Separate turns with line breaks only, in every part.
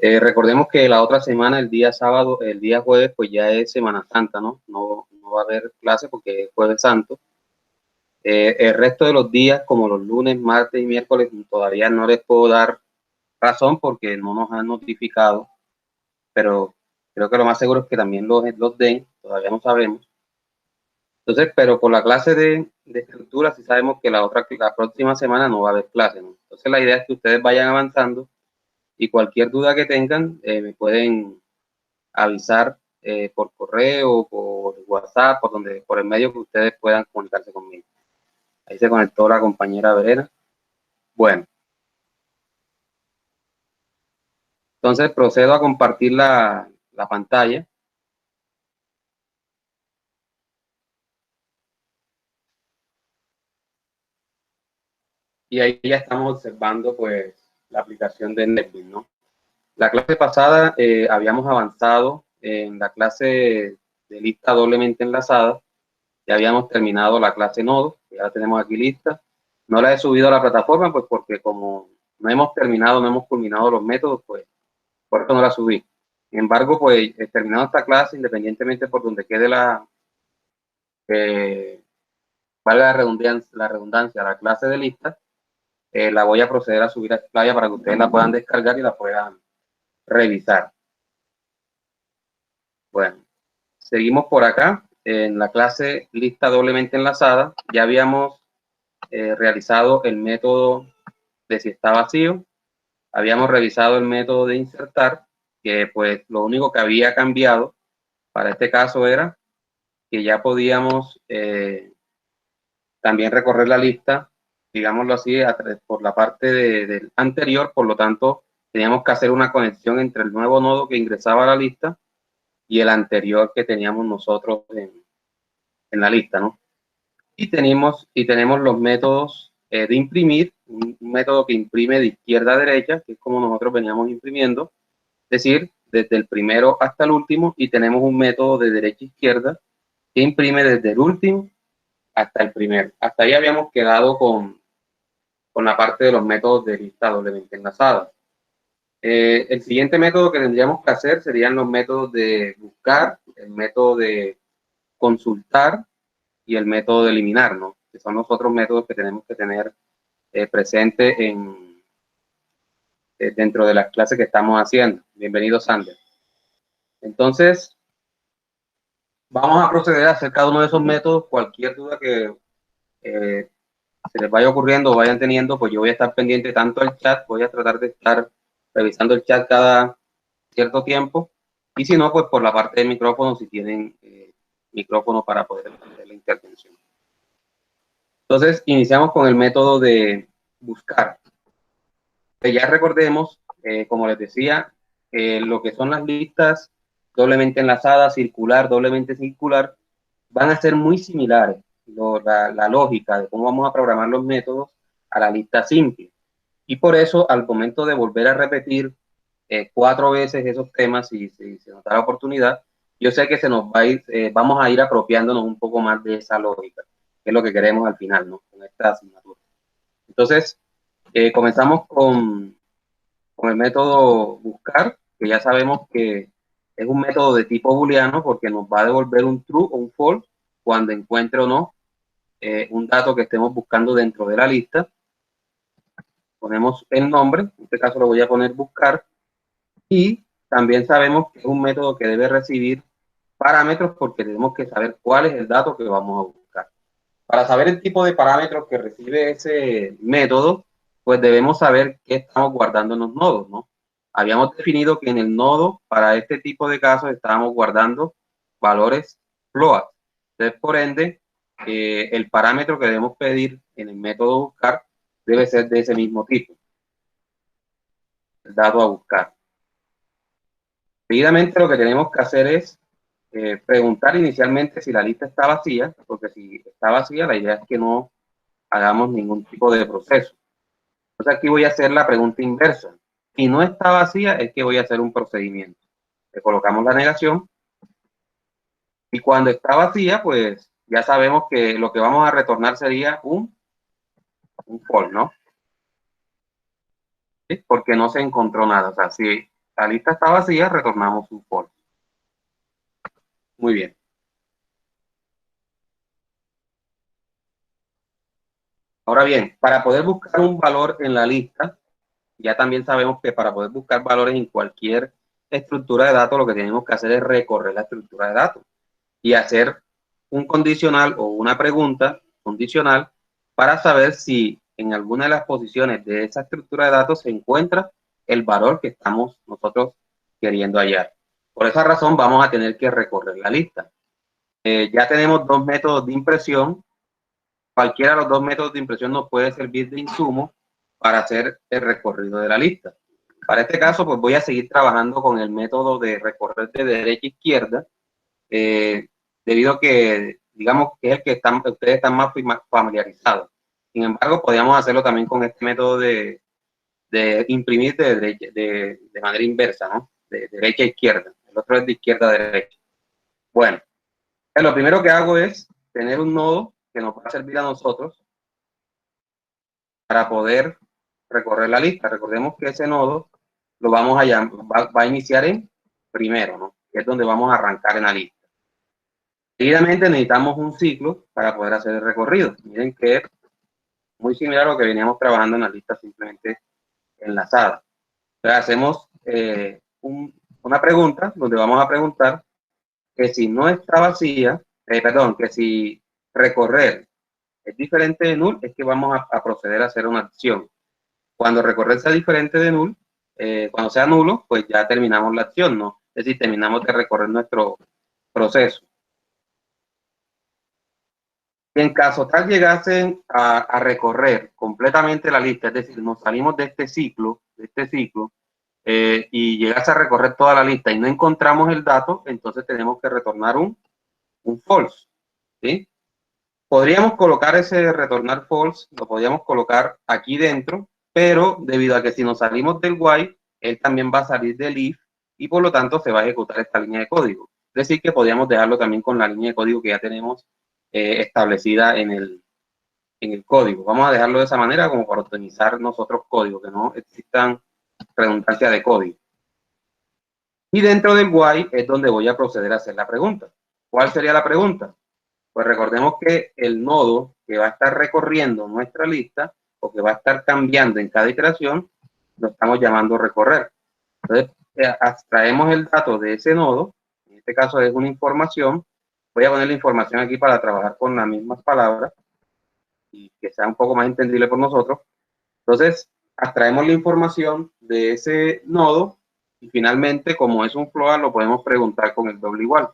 Recordemos que la otra semana, el día sábado, el día jueves, pues ya es Semana Santa, ¿no? No va a haber clase porque es Jueves Santo. El resto de los días, como los lunes, martes y miércoles, todavía no les puedo dar razón porque no nos han notificado, pero creo que lo más seguro es que también los den, todavía no sabemos. Entonces, pero por la clase de estructura sí sabemos que la próxima semana no va a haber clase, ¿no? Entonces la idea es que ustedes vayan avanzando y cualquier duda que tengan me pueden avisar por correo, por WhatsApp, por el medio que ustedes puedan comunicarse conmigo. Ahí se conectó la compañera Verena. Bueno, entonces procedo a compartir la pantalla. Y ahí ya estamos observando pues la aplicación de NetBeans, ¿no? La clase pasada habíamos avanzado en la clase de lista doblemente enlazada. Ya habíamos terminado la clase nodo, que ya la tenemos aquí lista. No la he subido a la plataforma, pues porque como no hemos terminado, no hemos culminado los métodos, pues por eso no la subí. Sin embargo, pues terminando esta clase, independientemente por donde quede valga la redundancia, la clase de lista, la voy a proceder a subir a Playa para que ustedes la puedan descargar y la puedan revisar. Bueno, seguimos por acá. En la clase lista doblemente enlazada, ya habíamos realizado el método de si está vacío, habíamos revisado el método de insertar, que pues lo único que había cambiado para este caso era que ya podíamos también recorrer la lista, digámoslo así, por la parte del anterior, por lo tanto, teníamos que hacer una conexión entre el nuevo nodo que ingresaba a la lista y el anterior que teníamos nosotros en la lista, ¿no? Y tenemos los métodos de imprimir, un método que imprime de izquierda a derecha, que es como nosotros veníamos imprimiendo, es decir, desde el primero hasta el último, y tenemos un método de derecha a izquierda que imprime desde el último hasta el primero. Hasta ahí habíamos quedado con la parte de los métodos de lista doblemente enlazada. El siguiente método que tendríamos que hacer serían los métodos de buscar, el método de consultar y el método de eliminar, ¿no? Que son los otros métodos que tenemos que tener presente dentro de las clases que estamos haciendo. Bienvenido, Sander. Entonces, vamos a proceder a hacer cada uno de esos métodos. Cualquier duda que se les vaya ocurriendo o vayan teniendo, pues yo voy a estar pendiente tanto al chat, voy a tratar de estar revisando el chat cada cierto tiempo, y si no, pues por la parte del micrófono, si tienen micrófono para poder hacer la intervención. Entonces, iniciamos con el método de buscar. Ya recordemos, como les decía, lo que son las listas doblemente enlazadas, circular, doblemente circular, van a ser muy similares. La lógica de cómo vamos a programar los métodos a la lista simple. Y por eso, al momento de volver a repetir 4 veces esos temas, si se nos da la oportunidad, yo sé que se nos va a ir, vamos a ir apropiándonos un poco más de esa lógica, que es lo que queremos al final, ¿no? Con esta asignatura. Entonces, comenzamos con el método buscar, que ya sabemos que es un método de tipo booleano porque nos va a devolver un true o un false cuando encuentre o no un dato que estemos buscando dentro de la lista. Ponemos el nombre, en este caso lo voy a poner buscar, y también sabemos que es un método que debe recibir parámetros porque tenemos que saber cuál es el dato que vamos a buscar. Para saber el tipo de parámetros que recibe ese método, pues debemos saber qué estamos guardando en los nodos, ¿no? Habíamos definido que en el nodo, para este tipo de casos, estábamos guardando valores float. Entonces, por ende, el parámetro que debemos pedir en el método buscar debe ser de ese mismo tipo, el dato a buscar. Seguidamente, lo que tenemos que hacer es preguntar inicialmente si la lista está vacía, porque si está vacía, la idea es que no hagamos ningún tipo de proceso. Entonces aquí voy a hacer la pregunta inversa. Si no está vacía, es que voy a hacer un procedimiento. Le colocamos la negación. Y cuando está vacía, pues ya sabemos que lo que vamos a retornar sería un false, ¿no? ¿Sí? Porque no se encontró nada. O sea, si la lista está vacía, retornamos un false. Muy bien. Ahora bien, para poder buscar un valor en la lista, ya también sabemos que para poder buscar valores en cualquier estructura de datos, lo que tenemos que hacer es recorrer la estructura de datos y hacer un condicional o una pregunta condicional para saber si en alguna de las posiciones de esa estructura de datos se encuentra el valor que estamos nosotros queriendo hallar. Por esa razón vamos a tener que recorrer la lista. Ya tenemos dos métodos de impresión. Cualquiera de los dos métodos de impresión nos puede servir de insumo para hacer el recorrido de la lista. Para este caso, pues voy a seguir trabajando con el método de recorrer de derecha a izquierda, debido a que, digamos, que es el que ustedes están más familiarizados. Sin embargo, podríamos hacerlo también con este método de imprimir de manera inversa, ¿no? De derecha a izquierda. El otro es de izquierda a derecha. Bueno, lo primero que hago es tener un nodo que nos va a servir a nosotros para poder recorrer la lista. Recordemos que ese nodo lo vamos a va a iniciar en primero, ¿no? Que es donde vamos a arrancar en la lista. Seguidamente necesitamos un ciclo para poder hacer el recorrido. Miren que es muy similar a lo que veníamos trabajando en la lista simplemente enlazada. Entonces hacemos una pregunta donde vamos a preguntar que si no está vacía, que si recorrer es diferente de null, es que vamos a proceder a hacer una acción. Cuando recorrer sea diferente de null, cuando sea nulo, pues ya terminamos la acción, ¿no? Es decir, terminamos de recorrer nuestro proceso. Si en caso tal llegasen a recorrer completamente la lista, es decir, nos salimos de este ciclo, y llegase a recorrer toda la lista y no encontramos el dato, entonces tenemos que retornar un false, ¿sí? Podríamos colocar ese retornar false, lo podríamos colocar aquí dentro, pero debido a que si nos salimos del while, él también va a salir del if y por lo tanto se va a ejecutar esta línea de código. Es decir, que podríamos dejarlo también con la línea de código que ya tenemos establecida en el código. Vamos a dejarlo de esa manera como para optimizar nosotros código, que no existan redundancias de código. Y dentro del while es donde voy a proceder a hacer la pregunta. ¿Cuál sería la pregunta? Pues recordemos que el nodo que va a estar recorriendo nuestra lista o que va a estar cambiando en cada iteración, lo estamos llamando recorrer. Entonces, abstraemos el dato de ese nodo, en este caso es una información. Voy a poner la información aquí para trabajar con las mismas palabras y que sea un poco más entendible por nosotros. Entonces, abstraemos la información de ese nodo y finalmente, como es un float, lo podemos preguntar con el doble igual.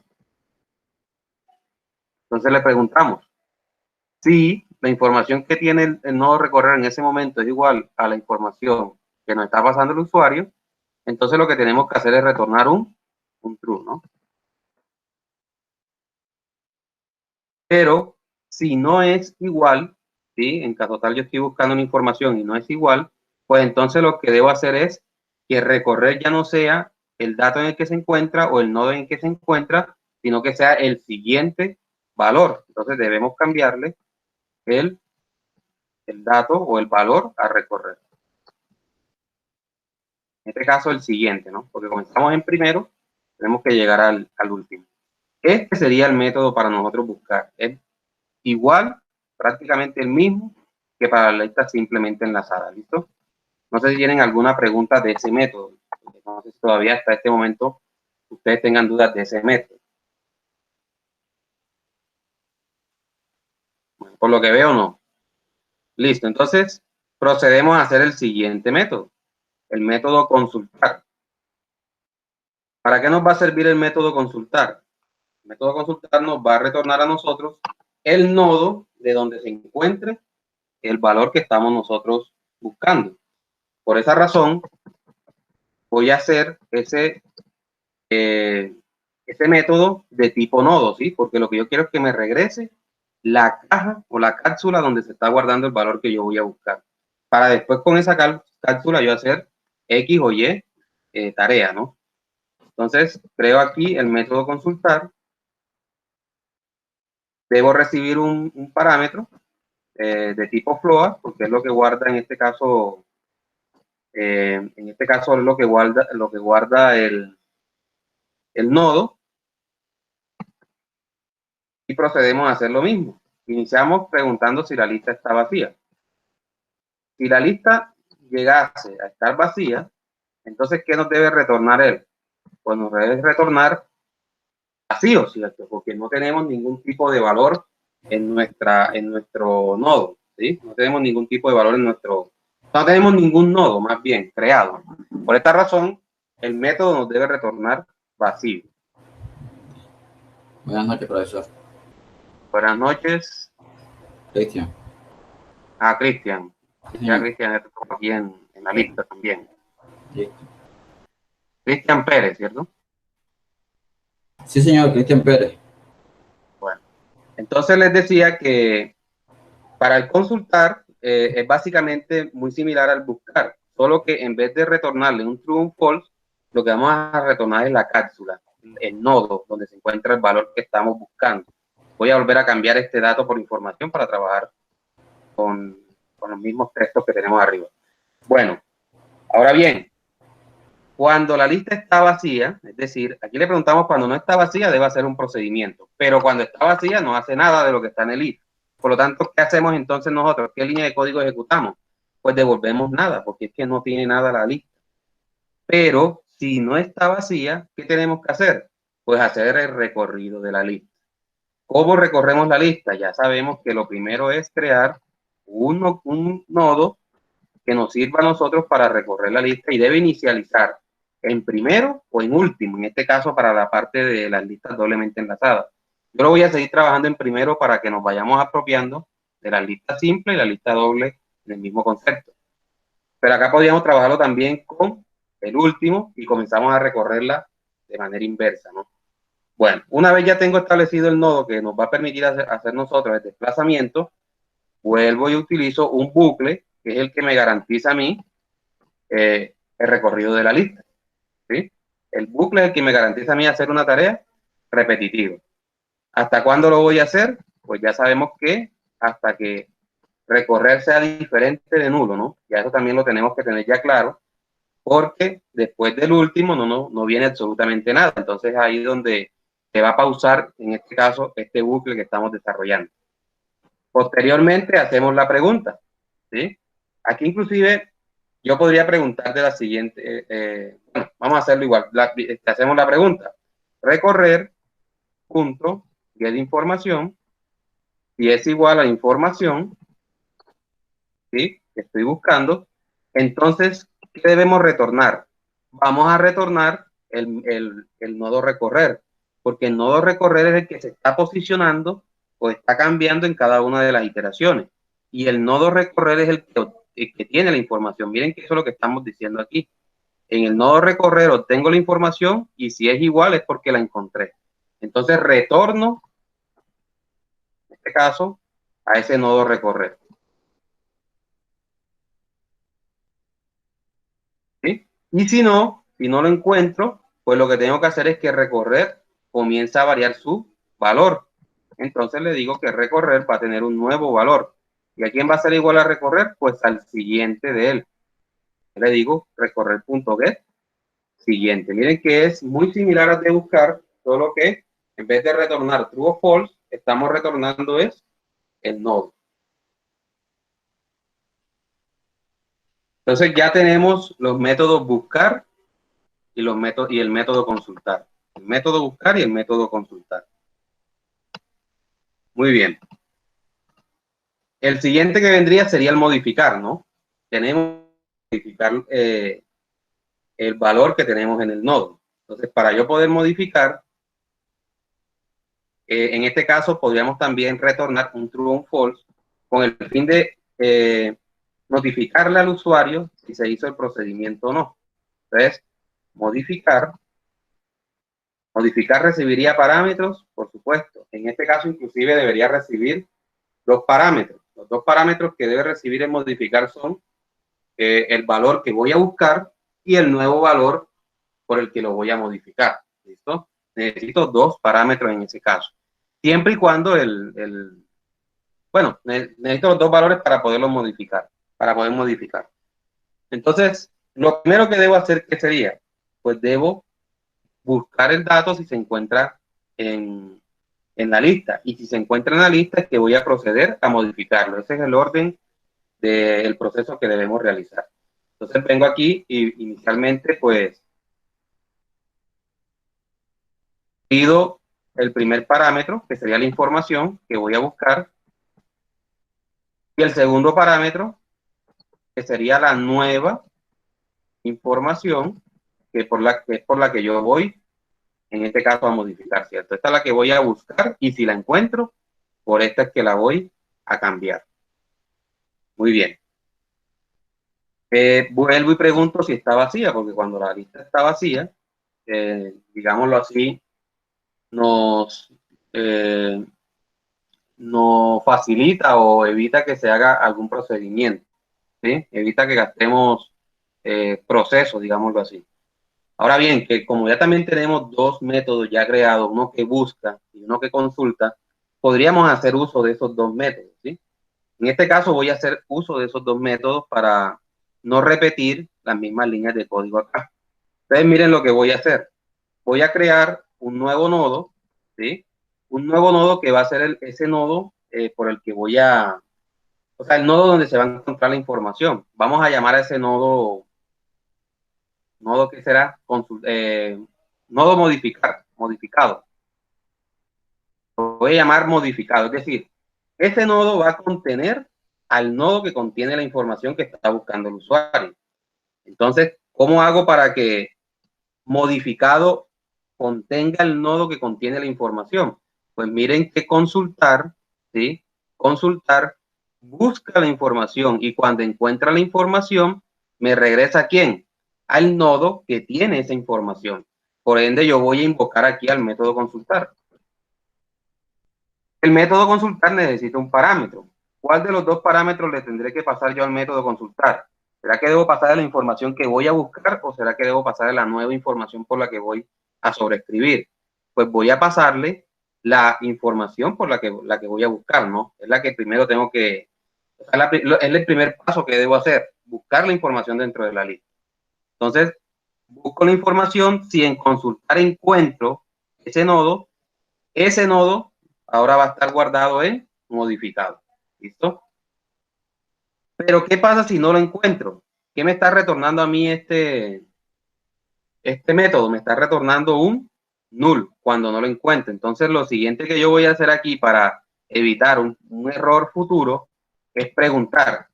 Entonces le preguntamos si la información que tiene el nodo recorrer en ese momento es igual a la información que nos está pasando el usuario, entonces lo que tenemos que hacer es retornar un true, ¿no? Pero si no es igual, ¿sí? En caso tal yo estoy buscando una información y no es igual, pues entonces lo que debo hacer es que recorrer ya no sea el dato en el que se encuentra o el nodo en el que se encuentra, sino que sea el siguiente valor. Entonces debemos cambiarle el dato o el valor a recorrer. En este caso el siguiente, ¿no? Porque comenzamos en primero, tenemos que llegar al último. Este sería el método para nosotros buscar. Es igual, prácticamente el mismo que para la lista simplemente enlazada, ¿listo? No sé si tienen alguna pregunta de ese método. No sé si todavía hasta este momento ustedes tengan dudas de ese método. Bueno, por lo que veo, no. Listo, entonces procedemos a hacer el siguiente método, el método consultar. ¿Para qué nos va a servir el método consultar? El método consultar nos va a retornar a nosotros el nodo de donde se encuentre el valor que estamos nosotros buscando. Por esa razón, voy a hacer ese método de tipo nodo, ¿sí? Porque lo que yo quiero es que me regrese la caja o la cápsula donde se está guardando el valor que yo voy a buscar. Para después con esa cápsula yo hacer X o Y tarea, ¿no? Entonces, creo aquí el método consultar. Debo recibir un parámetro de tipo float, porque es lo que guarda en este caso en este caso es lo que guarda el nodo, y procedemos a hacer lo mismo. Iniciamos preguntando si la lista está vacía. Si la lista llegase a estar vacía, entonces, ¿qué nos debe retornar él? Pues nos debe retornar vacío, ¿cierto? Porque no tenemos ningún tipo de valor en nuestro nodo, ¿sí? No tenemos ningún tipo de valor no tenemos ningún nodo, más bien, creado. Por esta razón, el método nos debe retornar vacío.
Buenas noches, profesor.
Buenas noches.
Cristian.
Cristian.
Sí,
Ya
señor.
Cristian está aquí en la lista también.
Sí.
Cristian Pérez, ¿cierto?
Sí, señor, Cristian Pérez.
Bueno, entonces les decía que para el consultar es básicamente muy similar al buscar, solo que en vez de retornarle un true o un false, lo que vamos a retornar es la cápsula, el nodo donde se encuentra el valor que estamos buscando. Voy a volver a cambiar este dato por información para trabajar con los mismos textos que tenemos arriba. Bueno, ahora bien, cuando la lista está vacía, es decir, aquí le preguntamos cuando no está vacía debe hacer un procedimiento, pero cuando está vacía no hace nada de lo que está en el if. Por lo tanto, ¿qué hacemos entonces nosotros? ¿Qué línea de código ejecutamos? Pues devolvemos nada, porque es que no tiene nada la lista. Pero si no está vacía, ¿qué tenemos que hacer? Pues hacer el recorrido de la lista. ¿Cómo recorremos la lista? Ya sabemos que lo primero es crear un nodo que nos sirva a nosotros para recorrer la lista y debe inicializar en primero o en último, en este caso para la parte de las listas doblemente enlazadas. Yo lo voy a seguir trabajando en primero para que nos vayamos apropiando de la lista simple y la lista doble del mismo concepto. Pero acá podríamos trabajarlo también con el último y comenzamos a recorrerla de manera inversa, ¿no? Bueno, una vez ya tengo establecido el nodo que nos va a permitir hacer nosotros el desplazamiento, vuelvo y utilizo un bucle, que es el que me garantiza a mí el recorrido de la lista, ¿sí? El bucle es el que me garantiza a mí hacer una tarea repetitiva. ¿Hasta cuándo lo voy a hacer? Pues ya sabemos que hasta que recorrer sea diferente de nulo, ¿no? Ya eso también lo tenemos que tener ya claro, porque después del último no viene absolutamente nada. Entonces ahí es donde se va a pausar, en este caso, este bucle que estamos desarrollando. Posteriormente hacemos la pregunta, ¿sí? Aquí inclusive yo podría preguntar de la siguiente, bueno, vamos a hacerlo igual, hacemos la pregunta, recorrer punto get información, si es igual a información, ¿sí? Que estoy buscando, entonces, ¿qué debemos retornar? Vamos a retornar el nodo recorrer, porque el nodo recorrer es el que se está posicionando o está cambiando en cada una de las iteraciones. Y el nodo recorrer es el que tiene la información. Miren que eso es lo que estamos diciendo aquí. En el nodo recorrer obtengo la información y si es igual es porque la encontré. Entonces retorno, en este caso, a ese nodo recorrer. ¿Sí? Y si no lo encuentro, pues lo que tengo que hacer es que recorrer comienza a variar su valor. Entonces le digo que recorrer va a tener un nuevo valor. ¿Y a quién va a ser igual a recorrer? Pues al siguiente de él. Le digo recorrer.get siguiente. Miren que es muy similar al de buscar, solo que en vez de retornar true o false, estamos retornando es el nodo. Entonces ya tenemos los métodos buscar y el método consultar. El método buscar y el método consultar. Muy bien. El siguiente que vendría sería el modificar, ¿no? Tenemos que modificar el valor que tenemos en el nodo. Entonces, para yo poder modificar, en este caso podríamos también retornar un true o un false con el fin de notificarle al usuario si se hizo el procedimiento o no. Entonces, modificar recibiría parámetros, por supuesto. En este caso, inclusive, debería recibir dos parámetros. Los dos parámetros que debe recibir el modificar son el valor que voy a buscar y el nuevo valor por el que lo voy a modificar. ¿Listo? Necesito dos parámetros en ese caso. Siempre y cuando bueno, necesito los dos valores para poderlos modificar, para poder modificar. Entonces, Lo primero que debo hacer, ¿qué sería? Pues debo buscar el dato si se encuentra en la lista. Y si se encuentra en la lista, es que voy a proceder a modificarlo. Ese es el orden del proceso que debemos realizar. Entonces vengo aquí y inicialmente pues pido el primer parámetro, que sería la información que voy a buscar, y el segundo parámetro, que sería la nueva información, que es por la que yo voy, en este caso, a modificar, ¿cierto? Esta es la que voy a buscar y si la encuentro, por esta es que la voy a cambiar. Muy bien. Vuelvo y pregunto si está vacía, porque cuando la lista está vacía, digámoslo así, nos, eh, nos facilita o evita que se haga algún procedimiento, ¿sí? Evita que gastemos procesos, digámoslo así. Ahora bien, que como ya también tenemos dos métodos ya creados, uno que busca y uno que consulta, podríamos hacer uso de esos dos métodos, ¿sí? En este caso voy a hacer uso de esos dos métodos para no repetir las mismas líneas de código acá. Entonces miren lo que voy a hacer. Voy a crear un nuevo nodo, ¿sí? Un nuevo nodo que va a ser ese nodo por el que voy a, o sea, el nodo donde se va a encontrar la información. Vamos a llamar a ese nodo que será nodo modificado. Lo voy a llamar modificado, es decir, este nodo va a contener al nodo que contiene la información que está buscando el usuario. Entonces, ¿cómo hago para que modificado contenga el nodo que contiene la información? Pues miren que consultar, ¿sí? Consultar busca la información y cuando encuentra la información, me regresa ¿a quién? Al nodo que tiene esa información. Por ende, yo voy a invocar aquí al método consultar. El método consultar necesita un parámetro. ¿Cuál de los dos parámetros le tendré que pasar yo al método consultar? ¿Será que debo pasar la información que voy a buscar o será que debo pasar la nueva información por la que voy a sobreescribir? Pues voy a pasarle la información por la que voy a buscar, ¿no? Es la que primero tengo que, es el primer paso que debo hacer, buscar la información dentro de la lista. Entonces, busco la información, si en consultar encuentro ese nodo ahora va a estar guardado en modificado. ¿Listo? Pero ¿qué pasa si no lo encuentro? ¿Qué me está retornando a mí este método? Me está retornando un null cuando no lo encuentro. Entonces lo siguiente que yo voy a hacer aquí para evitar un error futuro es preguntar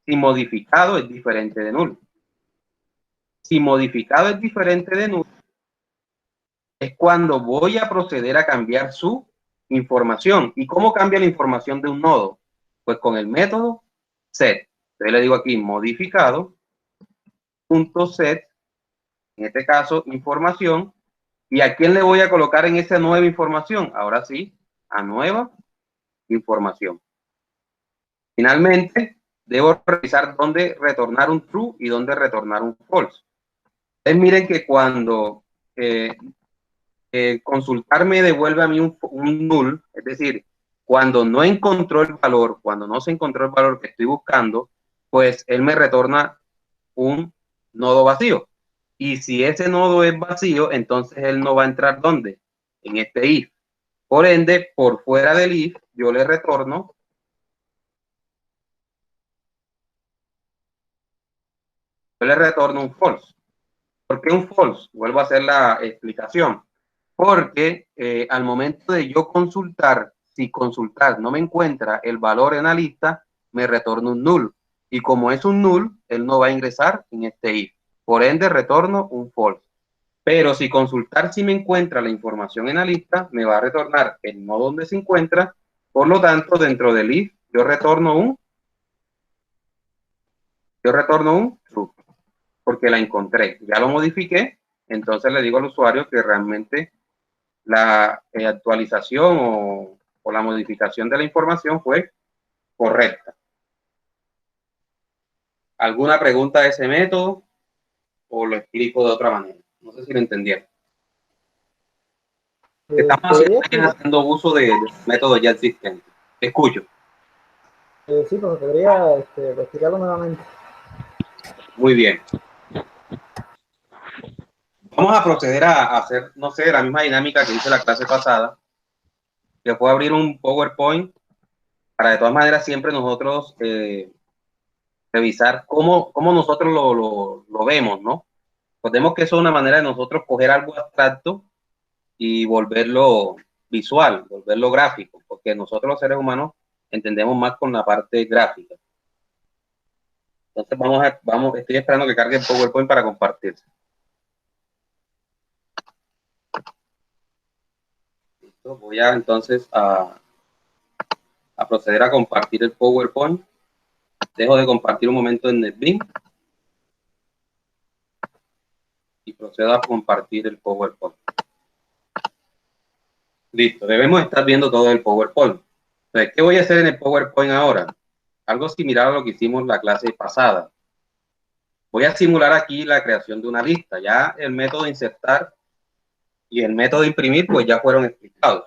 si modificado es diferente de null. Si modificado es diferente de null, es cuando voy a proceder a cambiar su información. ¿Y cómo cambia la información de un nodo? Pues con el método set. Entonces le digo aquí modificado, punto set, en este caso información. ¿Y a quién le voy a colocar en esa nueva información? Ahora sí, a nueva información. Finalmente, debo revisar dónde retornar un true y dónde retornar un false. Entonces miren que cuando consultar me devuelve a mí un null, es decir, cuando no encontró el valor, cuando no se encontró el valor que estoy buscando, pues él me retorna un nodo vacío. Y si ese nodo es vacío, entonces él no va a entrar ¿dónde? En este if. Por ende, por fuera del if, yo le retorno un false. ¿Por qué un false? Vuelvo a hacer la explicación. Porque al momento de yo consultar, si consultar no me encuentra el valor en la lista, me retorna un null. Y como es un null, él no va a ingresar en este if. Por ende, retorno un false. Pero si consultar si me encuentra la información en la lista, me va a retornar el nodo donde se encuentra. Por lo tanto, dentro del if, yo retorno un true, porque la encontré. Ya lo modifiqué, entonces le digo al usuario que realmente la actualización o la modificación de la información fue correcta. ¿Alguna pregunta de ese método o lo explico de otra manera? No sé si lo entendieron. Estamos haciendo uso de métodos ya existentes. Escucho.
Sí, pero podría explicarlo nuevamente.
Muy bien. Vamos a proceder a hacer, no sé, la misma dinámica que hice la clase pasada, que fue abrir un PowerPoint para de todas maneras siempre nosotros revisar cómo nosotros lo vemos, ¿no? Recordemos que eso es una manera de nosotros coger algo abstracto y volverlo visual, volverlo gráfico, porque nosotros los seres humanos entendemos más con la parte gráfica. Entonces estoy esperando que cargue el PowerPoint para compartirse. Listo, voy a entonces a proceder a compartir el PowerPoint. Dejo de compartir un momento en NetBeans y procedo a compartir el PowerPoint. Listo, debemos estar viendo todo el PowerPoint. Entonces, ¿qué voy a hacer en el PowerPoint ahora? Algo similar a lo que hicimos la clase pasada. Voy a simular aquí la creación de una lista. Ya el método de insertar y el método de imprimir, pues ya fueron explicados.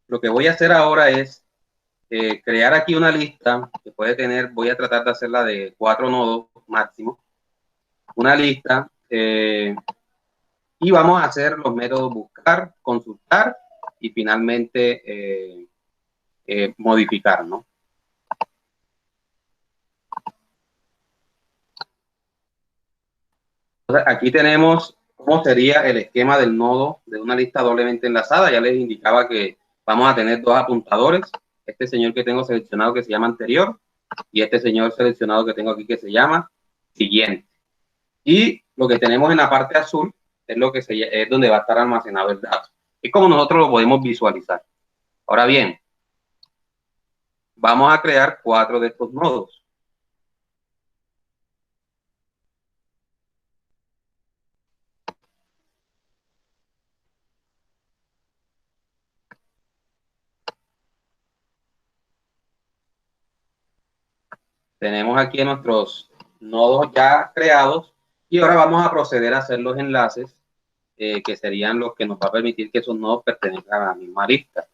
Lo que voy a hacer ahora es crear aquí una lista que puede tener, voy a tratar de hacerla de 4 nodos máximo. Una lista y vamos a hacer los métodos buscar, consultar y finalmente modificar, ¿no? Entonces, aquí tenemos cómo sería el esquema del nodo de una lista doblemente enlazada. Ya les indicaba que vamos a tener dos apuntadores. Este señor que tengo seleccionado que se llama anterior y este señor seleccionado que tengo aquí que se llama siguiente. Y lo que tenemos en la parte azul es lo que es donde va a estar almacenado el dato. Es como nosotros lo podemos visualizar. Ahora bien, vamos a crear 4 de estos nodos. Tenemos aquí nuestros nodos ya creados y ahora vamos a proceder a hacer los enlaces que serían los que nos va a permitir que esos nodos pertenezcan a la misma lista.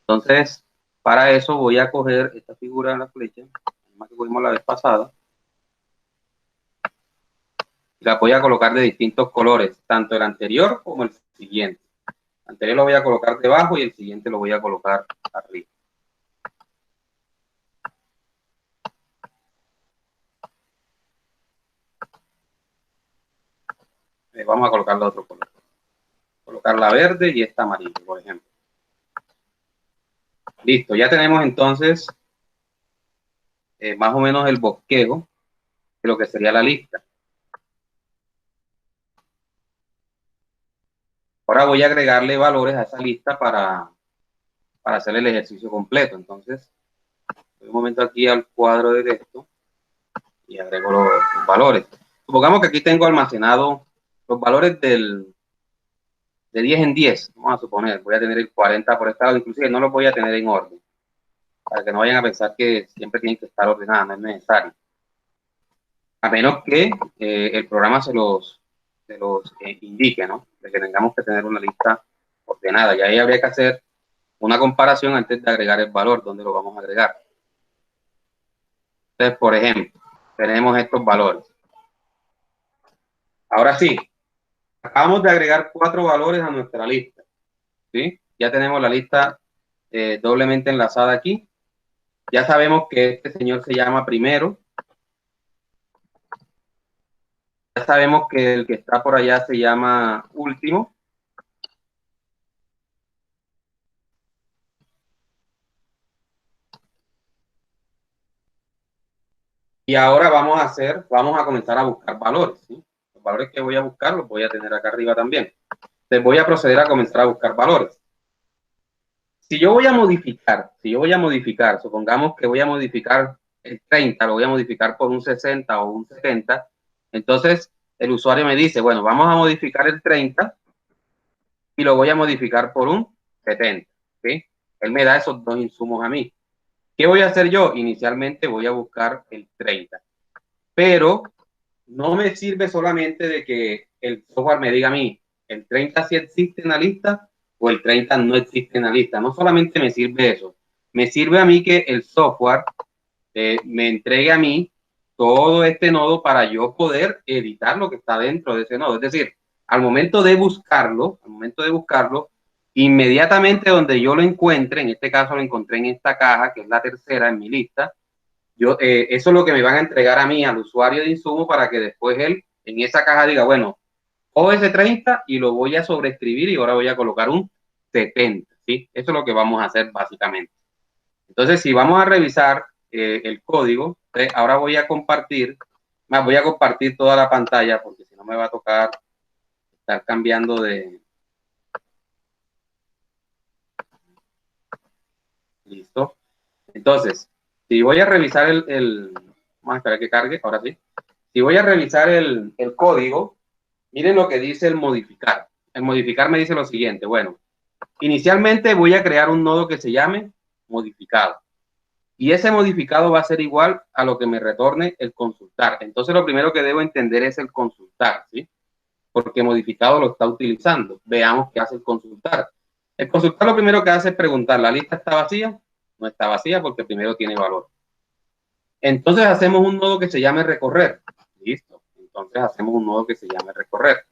Entonces, para eso voy a coger esta figura de la flecha, la que cogimos la vez pasada, y la voy a colocar de distintos colores, tanto el anterior como el siguiente. El anterior lo voy a colocar debajo y el siguiente lo voy a colocar arriba. Vamos a colocar la otro color. Colocar la verde y esta amarilla, por ejemplo. Listo, ya tenemos entonces más o menos el bosquejo de lo que sería la lista. Ahora voy a agregarle valores a esa lista para hacer el ejercicio completo. Entonces, doy un momento aquí al cuadro de texto y agrego los valores. Supongamos que aquí tengo almacenado los valores de 10 en 10. Vamos a suponer, voy a tener el 40 por este lado, inclusive no los voy a tener en orden, para que no vayan a pensar que siempre tienen que estar ordenadas, no es necesario. A menos que el programa se los indique, ¿no? De que tengamos que tener una lista ordenada. Y ahí habría que hacer una comparación antes de agregar el valor, donde lo vamos a agregar. Entonces, por ejemplo, tenemos estos valores. Ahora sí, acabamos de agregar 4 valores a nuestra lista. ¿Sí? Ya tenemos la lista doblemente enlazada aquí. Ya sabemos que este señor se llama primero. Ya sabemos que el que está por allá se llama último. Y ahora vamos a comenzar a buscar valores, ¿sí? Los valores que voy a buscar los voy a tener acá arriba también. Entonces voy a proceder a comenzar a buscar valores. Si yo voy a modificar, supongamos que voy a modificar el 30, lo voy a modificar por un 60 o un 70, entonces el usuario me dice, bueno, vamos a modificar el 30 y lo voy a modificar por un 70, ¿sí? Él me da esos dos insumos a mí. ¿Qué voy a hacer yo? Inicialmente voy a buscar el 30, pero no me sirve solamente de que el software me diga a mí, el 30 sí existe en la lista o el 30 no existe en la lista. No solamente me sirve eso, me sirve a mí que el software me entregue a mí todo este nodo para yo poder editar lo que está dentro de ese nodo. Es decir, al momento de buscarlo, inmediatamente donde yo lo encuentre, en este caso lo encontré en esta caja, que es la tercera en mi lista, eso es lo que me van a entregar a mí, al usuario de insumo, para que después él en esa caja diga, bueno, cojo ese 30 y lo voy a sobreescribir y ahora voy a colocar un 70, ¿sí? Eso es lo que vamos a hacer básicamente. Entonces, si vamos a revisar el código, ahora voy a compartir toda la pantalla porque si no me va a tocar estar cambiando de... Listo. Entonces, si voy a revisar vamos a esperar que cargue, ahora sí. Si voy a revisar el código, miren lo que dice el modificar. El modificar me dice lo siguiente, bueno, inicialmente voy a crear un nodo que se llame modificado. Y ese modificado va a ser igual a lo que me retorne el consultar. Entonces, lo primero que debo entender es el consultar, ¿sí? Porque modificado lo está utilizando. Veamos qué hace el consultar. El consultar lo primero que hace es preguntar, ¿la lista está vacía? No está vacía porque primero tiene valor. Entonces, hacemos un nodo que se llame recorrer. Listo. Entonces, hacemos un nodo que se llame recorrer.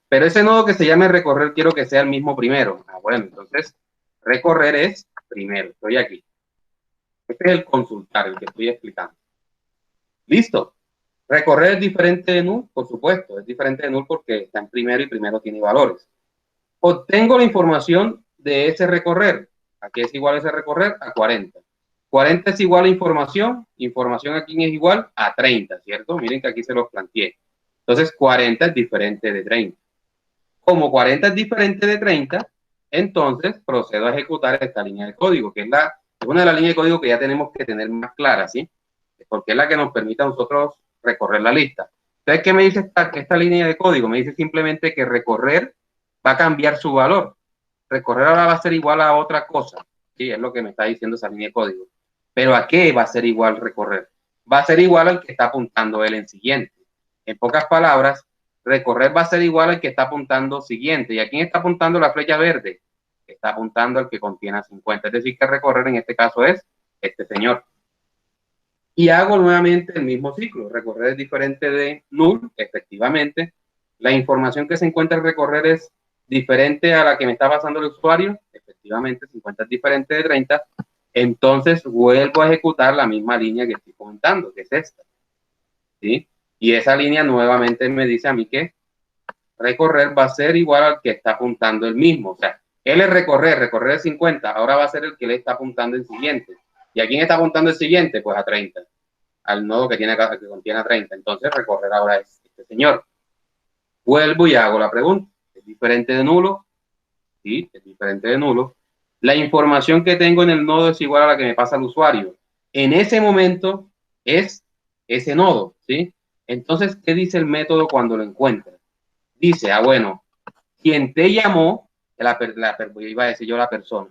Pero ese nodo que se llame recorrer quiero que sea el mismo primero. Bueno, entonces, recorrer es primero. Estoy aquí. Este es el consultar, el que estoy explicando. Listo. Recorrer es diferente de null, por supuesto. Es diferente de null porque está en primero y primero tiene valores. Obtengo la información de ese recorrer. ¿A qué es igual ese recorrer? A 40. 40 es igual a información. Información aquí es igual a 30, ¿cierto? Miren que aquí se los planteé. Entonces, 40 es diferente de 30. Como 40 es diferente de 30, entonces procedo a ejecutar esta línea de código, que es una de las líneas de código que ya tenemos que tener más clara, ¿sí? Porque es la que nos permite a nosotros recorrer la lista. Entonces, ¿qué me dice esta línea de código? Me dice simplemente que recorrer va a cambiar su valor. Recorrer ahora va a ser igual a otra cosa. Sí, es lo que me está diciendo esa línea de código. ¿Pero a qué va a ser igual recorrer? Va a ser igual al que está apuntando él en siguiente. En pocas palabras, recorrer va a ser igual al que está apuntando siguiente. ¿Y a quién está apuntando la flecha verde? Está apuntando al que contiene 50. Es decir, que recorrer en este caso es este señor. Y hago nuevamente el mismo ciclo. Recorrer es diferente de null, efectivamente. La información que se encuentra en recorrer es diferente a la que me está pasando el usuario. Efectivamente, 50 es diferente de 30. Entonces vuelvo a ejecutar la misma línea que estoy comentando, que es esta. ¿Sí? Y esa línea nuevamente me dice a mí que recorrer va a ser igual al que está apuntando el mismo. O sea, él es recorrer es 50, ahora va a ser el que le está apuntando el siguiente. ¿Y a quién está apuntando el siguiente? Pues a 30, al nodo que contiene 30. Entonces recorrer ahora es este señor. Vuelvo y hago la pregunta. ¿Es diferente de nulo? Sí, es diferente de nulo. La información que tengo en el nodo es igual a la que me pasa al usuario. En ese momento es ese nodo, ¿sí? Entonces, ¿qué dice el método cuando lo encuentra? Dice, bueno, quien te llamó, iba a decir yo la persona,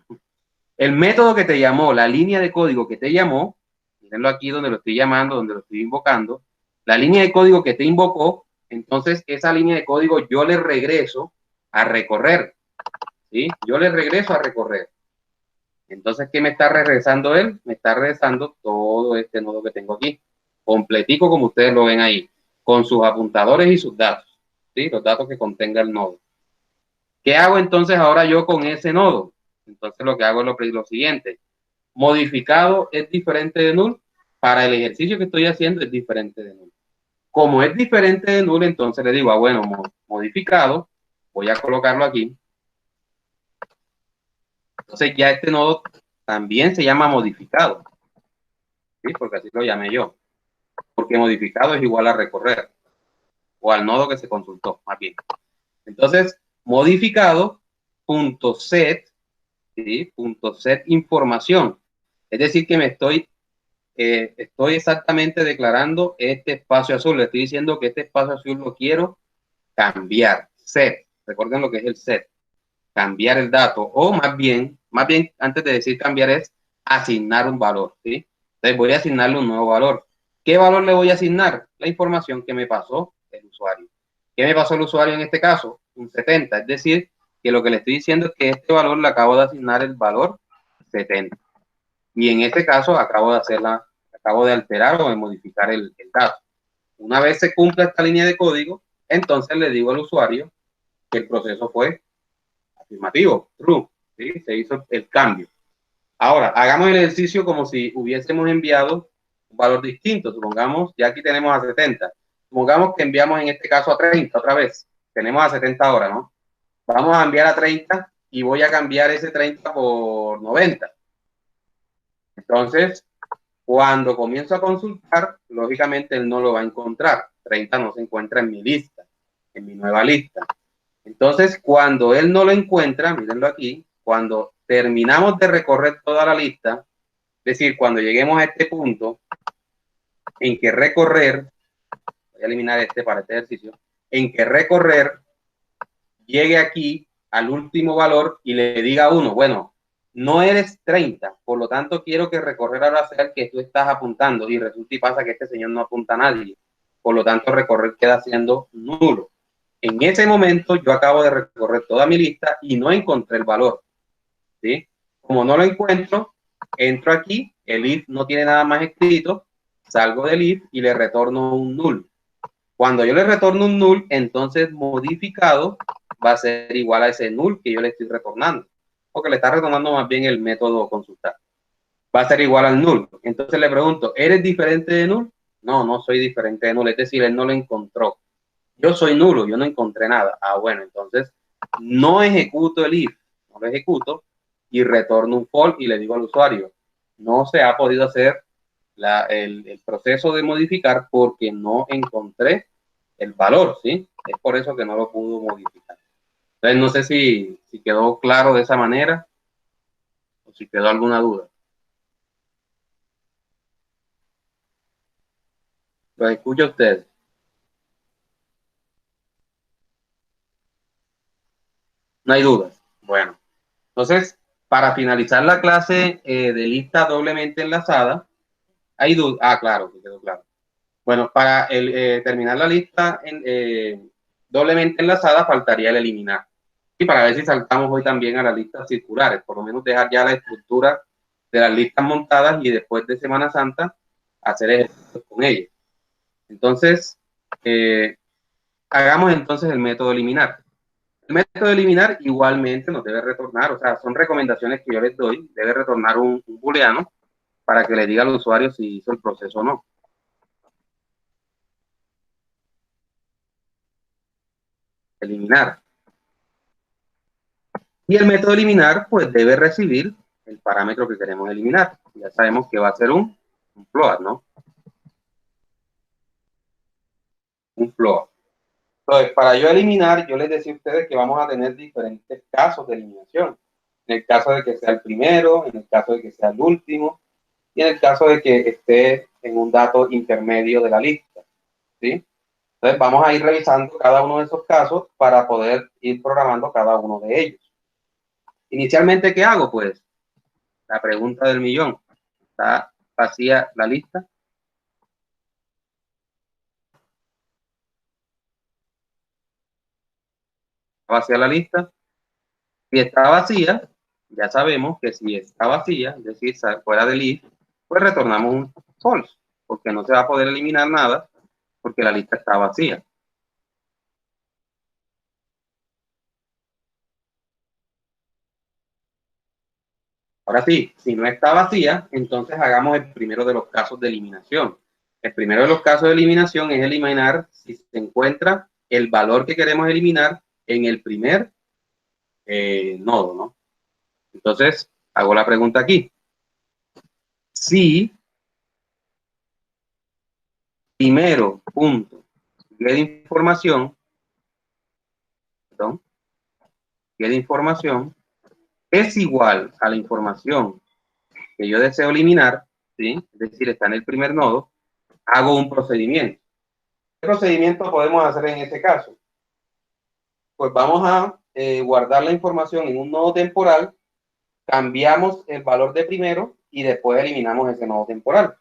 el método que te llamó, la línea de código que te llamó, mírenlo aquí donde lo estoy llamando, donde lo estoy invocando, la línea de código que te invocó, entonces esa línea de código yo le regreso a recorrer, ¿sí? Yo le regreso a recorrer. Entonces, ¿qué me está regresando él? Me está regresando todo este nodo que tengo aquí, completico como ustedes lo ven ahí, con sus apuntadores y sus datos, ¿sí? Los datos que contenga el nodo. ¿Qué hago entonces ahora yo con ese nodo? Entonces lo que hago es lo siguiente. Modificado es diferente de null. Para el ejercicio que estoy haciendo es diferente de null. Como es diferente de null, entonces le digo, bueno, modificado, voy a colocarlo aquí. Entonces ya este nodo también se llama modificado. ¿Sí? Porque así lo llamé yo. Porque modificado es igual a recorrer. O al nodo que se consultó, más bien. Entonces, modificado, punto set, ¿sí? Punto set información. Es decir, que estoy exactamente declarando este espacio azul. Le estoy diciendo que este espacio azul lo quiero cambiar. Set. Recuerden lo que es el set. Cambiar el dato. O más bien, antes de decir cambiar es asignar un valor. ¿Sí? Entonces voy a asignarle un nuevo valor. ¿Qué valor le voy a asignar? La información que me pasó el usuario. ¿Qué me pasó el usuario en este caso? Un 70. Es decir, que lo que le estoy diciendo es que este valor le acabo de asignar el valor 70. Y en este caso acabo de hacer la Acabo de alterar o de modificar el dato. Una vez se cumpla esta línea de código, entonces le digo al usuario que el proceso fue afirmativo, true, ¿sí? Se hizo el cambio. Ahora, hagamos el ejercicio como si hubiésemos enviado un valor distinto. Supongamos, ya aquí tenemos a 70. Supongamos que enviamos en este caso a 30 otra vez. Tenemos a 70 ahora, ¿no? Vamos a enviar a 30 y voy a cambiar ese 30 por 90. Entonces, cuando comienzo a consultar, lógicamente él no lo va a encontrar. 30 no se encuentra en mi lista, en mi nueva lista. Entonces, cuando él no lo encuentra, mírenlo aquí, cuando terminamos de recorrer toda la lista, es decir, cuando lleguemos a este punto en que recorrer, voy a eliminar este para este ejercicio, en que recorrer llegue aquí al último valor y le diga a uno, bueno, no eres 30, por lo tanto quiero que recorrer ahora sea el que tú estás apuntando, y resulta y pasa que este señor no apunta a nadie, por lo tanto recorrer queda siendo nulo. En ese momento yo acabo de recorrer toda mi lista y no encontré el valor, ¿sí? Como no lo encuentro, entro aquí, el if no tiene nada más escrito, salgo del if y le retorno un null. Cuando yo le retorno un null, entonces modificado va a ser igual a ese null que yo le estoy retornando, porque le está retornando más bien el método consultar. Va a ser igual al null. Entonces le pregunto, ¿eres diferente de null? No, no soy diferente de null, es decir, él no lo encontró. Yo soy nulo, yo no encontré nada. Ah, bueno, entonces no ejecuto el if, no lo ejecuto y retorno un false y le digo al usuario, no se ha podido hacer el proceso de modificar porque no encontré el valor, ¿sí? Es por eso que no lo pudo modificar. Entonces, no sé si quedó claro de esa manera o si quedó alguna duda. Lo escucho a ustedes. No hay dudas. Bueno, entonces, para finalizar la clase de lista doblemente enlazada, hay dudas. Ah, claro, que quedó claro. Bueno, para terminar la lista doblemente enlazada, faltaría el eliminar. Y para ver si saltamos hoy también a las listas circulares, por lo menos dejar ya la estructura de las listas montadas y después de Semana Santa hacer ejercicios con ellas. Entonces, hagamos entonces el método eliminar. El método de eliminar igualmente nos debe retornar, o sea, son recomendaciones que yo les doy, debe retornar un booleano para que le diga al usuario si hizo el proceso o no. Eliminar. Y el método eliminar, pues debe recibir el parámetro que queremos eliminar. Ya sabemos que va a ser un float, ¿no? Un float. Entonces, para yo eliminar, yo les decía a ustedes que vamos a tener diferentes casos de eliminación. En el caso de que sea el primero, en el caso de que sea el último, y en el caso de que esté en un dato intermedio de la lista, ¿sí? Entonces, vamos a ir revisando cada uno de esos casos para poder ir programando cada uno de ellos. Inicialmente, ¿qué hago? Pues, la pregunta del millón. ¿Está vacía la lista? ¿Está vacía la lista? Si está vacía, ya sabemos que si está vacía, es decir, fuera del if, pues retornamos un false, porque no se va a poder eliminar nada, porque la lista está vacía. Ahora sí, si no está vacía, entonces hagamos el primero de los casos de eliminación. El primero de los casos de eliminación es eliminar si se encuentra el valor que queremos eliminar en el primer nodo, ¿no? Entonces, hago la pregunta aquí. Si primero punto get información, perdón, get información es igual a la información que yo deseo eliminar, ¿sí? Es decir, está en el primer nodo, hago un procedimiento. ¿Qué procedimiento podemos hacer en este caso? Pues vamos a guardar la información en un nodo temporal, cambiamos el valor de primero y después eliminamos ese nodo temporal.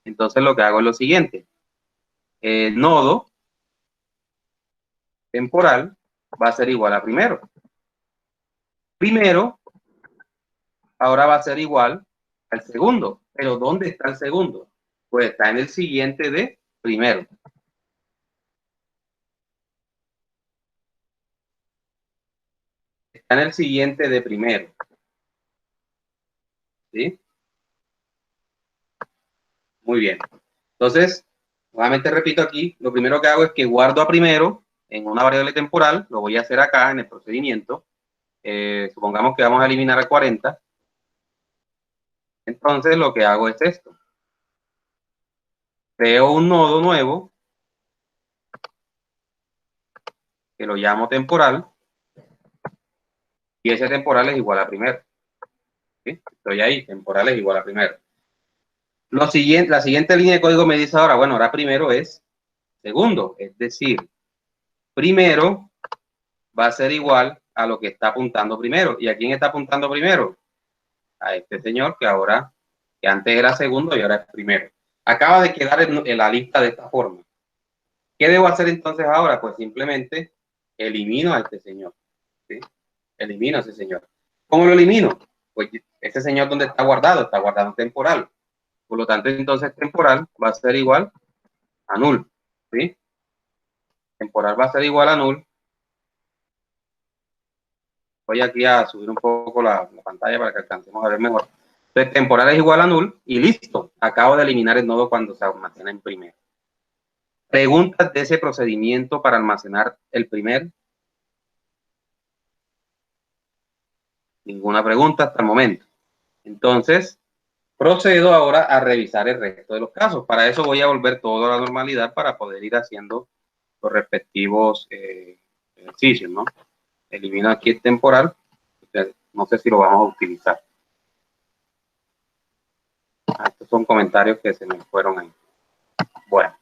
Entonces lo que hago es lo siguiente. Nodo temporal va a ser igual a primero. Primero ahora va a ser igual al segundo. Pero ¿dónde está el segundo? Pues está en el siguiente de primero. Está en el siguiente de primero. ¿Sí? Muy bien. Entonces, nuevamente repito aquí, lo primero que hago es que guardo a primero en una variable temporal, lo voy a hacer acá en el procedimiento. Supongamos que vamos a eliminar a 40. Entonces, lo que hago es esto. Creo un nodo nuevo, que lo llamo temporal, y ese temporal es igual a primero. ¿Sí? Estoy ahí, temporal es igual a primero. La siguiente línea de código me dice ahora, bueno, ahora primero es segundo, es decir, primero va a ser igual a lo que está apuntando primero. ¿Y a quién está apuntando primero? A este señor que antes era segundo y ahora es primero. Acaba de quedar en la lista de esta forma. ¿Qué debo hacer entonces ahora? Pues simplemente elimino a este señor. ¿Sí? Elimino a ese señor. ¿Cómo lo elimino? Pues ese señor donde está guardado en temporal. Por lo tanto, entonces temporal va a ser igual a null. ¿Sí? Temporal va a ser igual a null. Voy aquí a subir un poco la pantalla para que alcancemos a ver mejor. Entonces, temporal es igual a null y listo. Acabo de eliminar el nodo cuando se almacena en primero. Preguntas de ese procedimiento para almacenar el primer. Ninguna pregunta hasta el momento. Entonces, procedo ahora a revisar el resto de los casos. Para eso voy a volver todo a la normalidad para poder ir haciendo los respectivos ejercicios, ¿no? Elimino aquí el temporal. No sé si lo vamos a utilizar. Estos son comentarios que se me fueron ahí. Bueno.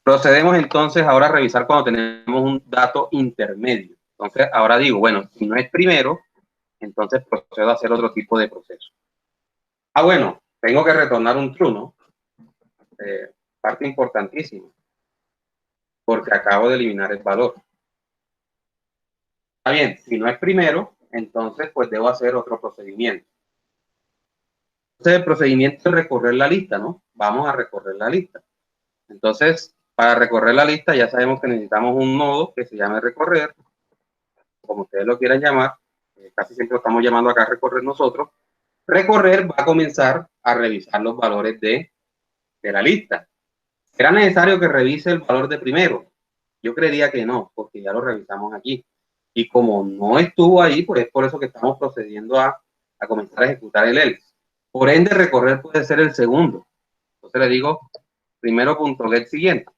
Procedemos entonces ahora a revisar cuando tenemos un dato intermedio. Entonces, ahora digo, bueno, si no es primero, entonces procedo a hacer otro tipo de proceso. Bueno, tengo que retornar un true, ¿no? Parte importantísima, porque acabo de eliminar el valor. Está bien, si no es primero, entonces pues debo hacer otro procedimiento. Entonces el procedimiento es recorrer la lista, ¿no? Vamos a recorrer la lista. Entonces, para recorrer la lista ya sabemos que necesitamos un nodo que se llame recorrer, como ustedes lo quieran llamar, casi siempre lo estamos llamando acá recorrer nosotros. Recorrer va a comenzar a revisar los valores de la lista. ¿Será necesario que revise el valor de primero? Yo creería que no, porque ya lo revisamos aquí. Y como no estuvo ahí, pues es por eso que estamos procediendo a comenzar a ejecutar el else. Por ende, recorrer puede ser el segundo. Entonces le digo, primero.get siguiente.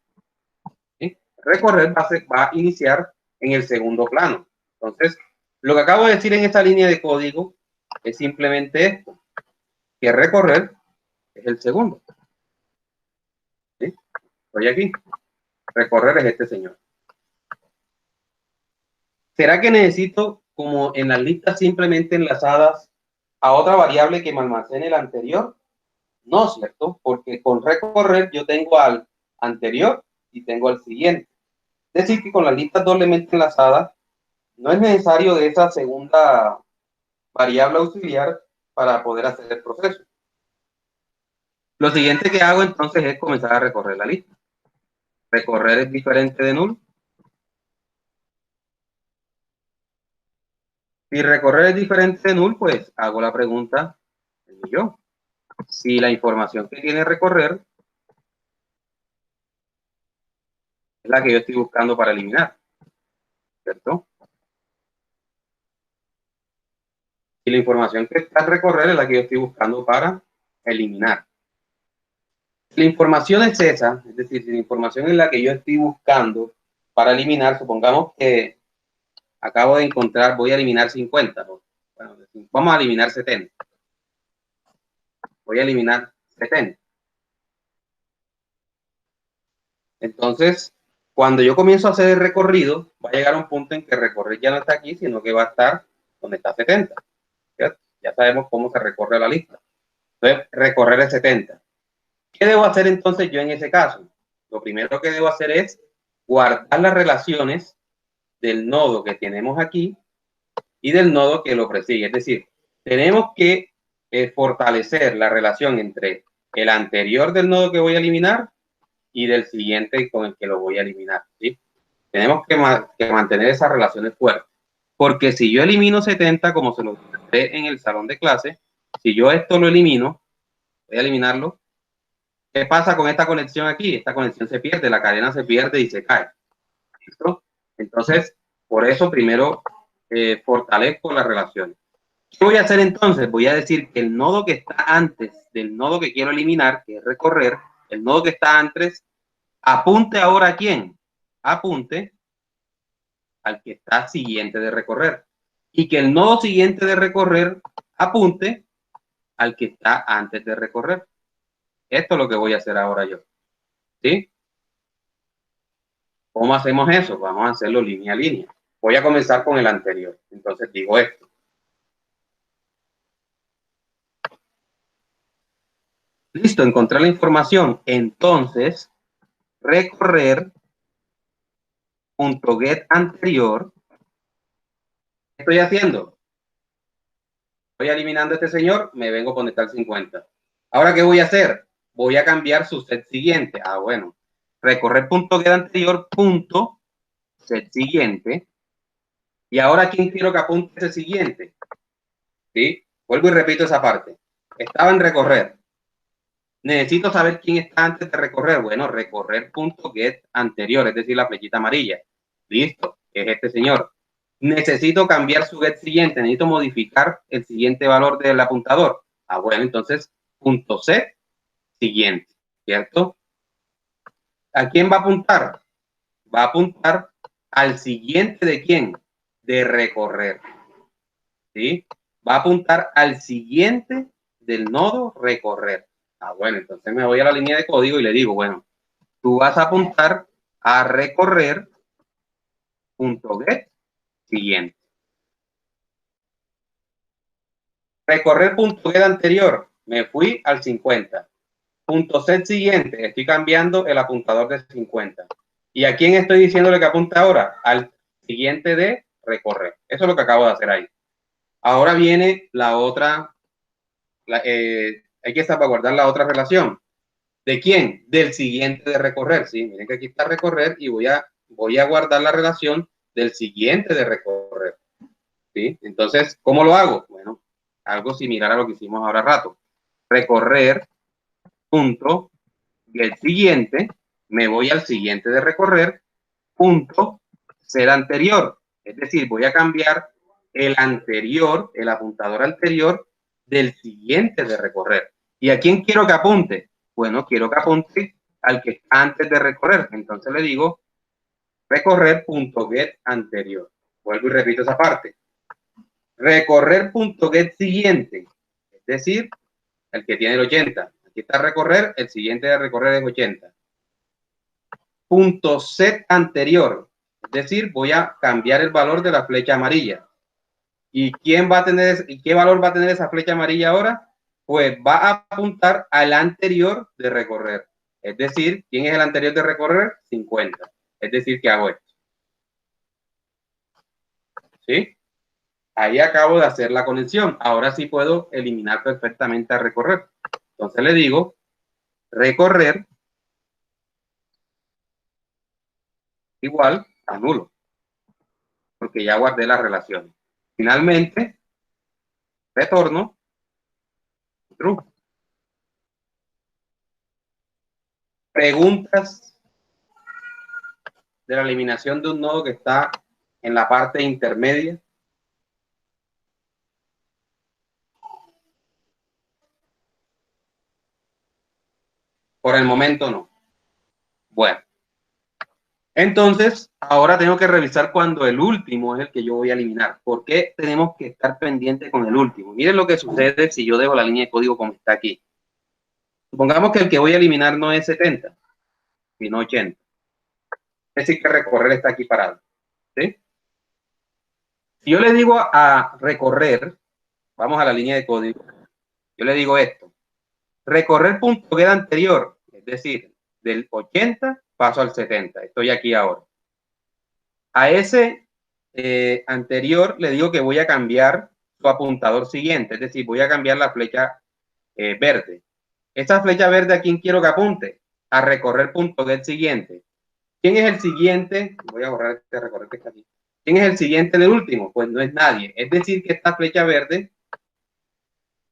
¿Sí? Recorrer va a iniciar en el segundo plano. Entonces, lo que acabo de decir en esta línea de código es simplemente esto, que recorrer es el segundo. ¿Sí? Estoy aquí. Recorrer es este señor. ¿Será que necesito, como en las listas simplemente enlazadas a otra variable que me almacene el anterior? No, ¿cierto? Porque con recorrer yo tengo al anterior y tengo al siguiente. Es decir, que con las listas doblemente enlazadas no es necesario de esa segunda variable auxiliar para poder hacer el proceso. Lo siguiente que hago entonces es comenzar a recorrer la lista. Recorrer es diferente de null. Si recorrer es diferente de null, pues hago la pregunta del millón. Si la información que tiene recorrer es la que yo estoy buscando para eliminar, ¿cierto? Y la información que está en recorrer es la que yo estoy buscando para eliminar. Si la información es esa, es decir, si la información es la que yo estoy buscando para eliminar, supongamos que acabo de encontrar, voy a eliminar 50, ¿no? Bueno, vamos a eliminar 70. Voy a eliminar 70. Entonces, cuando yo comienzo a hacer el recorrido, va a llegar un punto en que recorrer ya no está aquí, sino que va a estar donde está 70. ¿Cierto? Ya sabemos cómo se recorre la lista. Entonces, recorrer es 70. ¿Qué debo hacer entonces yo en ese caso? Lo primero que debo hacer es guardar las relaciones del nodo que tenemos aquí y del nodo que lo persigue. Es decir, tenemos que fortalecer la relación entre el anterior del nodo que voy a eliminar y del siguiente con el que lo voy a eliminar, ¿sí? Tenemos que mantener esas relaciones fuertes. Porque si yo elimino 70, como se lo mostré en el salón de clase, si yo esto lo elimino, voy a eliminarlo, ¿qué pasa con esta conexión aquí? Esta conexión se pierde, la cadena se pierde y se cae. ¿Listo? Entonces, por eso primero fortalezco las relaciones. ¿Qué voy a hacer entonces? Voy a decir que el nodo que está antes del nodo que quiero eliminar, que es recorrer, el nodo que está antes, apunte ahora a quién? Apunte al que está siguiente de recorrer. Y que el nodo siguiente de recorrer apunte al que está antes de recorrer. Esto es lo que voy a hacer ahora yo. ¿Sí? ¿Cómo hacemos eso? Vamos a hacerlo línea a línea. Voy a comenzar con el anterior. Entonces digo esto. Listo, encontré la información. Entonces, recorrer punto get anterior. ¿Qué estoy haciendo? Estoy eliminando a este señor, me vengo a poner el 50. Ahora, ¿qué voy a hacer? Voy a cambiar su set siguiente. Ah, bueno. Recorrer punto get anterior, punto set siguiente. Y ahora, ¿quién quiero que apunte ese siguiente? ¿Sí? Vuelvo y repito esa parte. Estaba en recorrer. Necesito saber quién está antes de recorrer. Bueno, recorrer punto get anterior, es decir, la flechita amarilla. Listo, es este señor. Necesito cambiar su get siguiente. Necesito modificar el siguiente valor del apuntador. Ah, bueno, entonces, punto set siguiente, ¿cierto? ¿A quién va a apuntar? Va a apuntar al siguiente de quién? De recorrer. ¿Sí? Va a apuntar al siguiente del nodo recorrer. Ah, bueno, entonces me voy a la línea de código y le digo, bueno, tú vas a apuntar a recorrer punto get siguiente. Recorrer punto get anterior, me fui al 50. Punto set siguiente, estoy cambiando el apuntador de 50. ¿Y a quién estoy diciéndole que apunta ahora? Al siguiente de recorrer. Eso es lo que acabo de hacer ahí. Ahora viene la otra, hay que salvaguardar la otra relación. ¿De quién? Del siguiente de recorrer. Sí, miren que aquí está recorrer y voy a guardar la relación del siguiente de recorrer. ¿Sí? Entonces, ¿cómo lo hago? Bueno, algo similar a lo que hicimos ahora rato. Recorrer punto del siguiente, me voy al siguiente de recorrer, punto ser anterior. Es decir, voy a cambiar el anterior, el apuntador anterior del siguiente de recorrer. ¿Y a quién quiero que apunte? Bueno, quiero que apunte al que está antes de recorrer. Entonces le digo recorrer punto get anterior. Vuelvo y repito esa parte. Recorrer punto get siguiente, es decir, el que tiene el 80. Aquí está recorrer, el siguiente de recorrer es 80. Punto set anterior, es decir, voy a cambiar el valor de la flecha amarilla. ¿Y quién va a tener, y qué valor va a tener esa flecha amarilla ahora? Pues va a apuntar al anterior de recorrer. Es decir, ¿quién es el anterior de recorrer? 50. Es decir, que hago esto. ¿Sí? Ahí acabo de hacer la conexión. Ahora sí puedo eliminar perfectamente a recorrer. Entonces le digo, recorrer igual a nulo, porque ya guardé la relación. Finalmente, retorno true. Preguntas de la eliminación de un nodo que está en la parte intermedia. Por el momento no. Bueno, entonces ahora tengo que revisar cuando el último es el que yo voy a eliminar. ¿Por qué tenemos que estar pendientes con el último? Miren lo que sucede si yo dejo la línea de código como está aquí. Supongamos que el que voy a eliminar no es 70, sino 80. Es decir, que recorrer está aquí parado. ¿Sí? Si yo le digo a recorrer, vamos a la línea de código, yo le digo esto. Recorrer punto get anterior, es decir, del 80 paso al 70. Estoy aquí ahora. A ese anterior le digo que voy a cambiar su apuntador siguiente, es decir, voy a cambiar la flecha verde. Esta flecha verde, ¿a quién quiero que apunte? A recorrer punto get siguiente. ¿Quién es el siguiente? Voy a borrar este recorrer que está aquí. ¿Quién es el siguiente del último? Pues no es nadie. Es decir, que esta flecha verde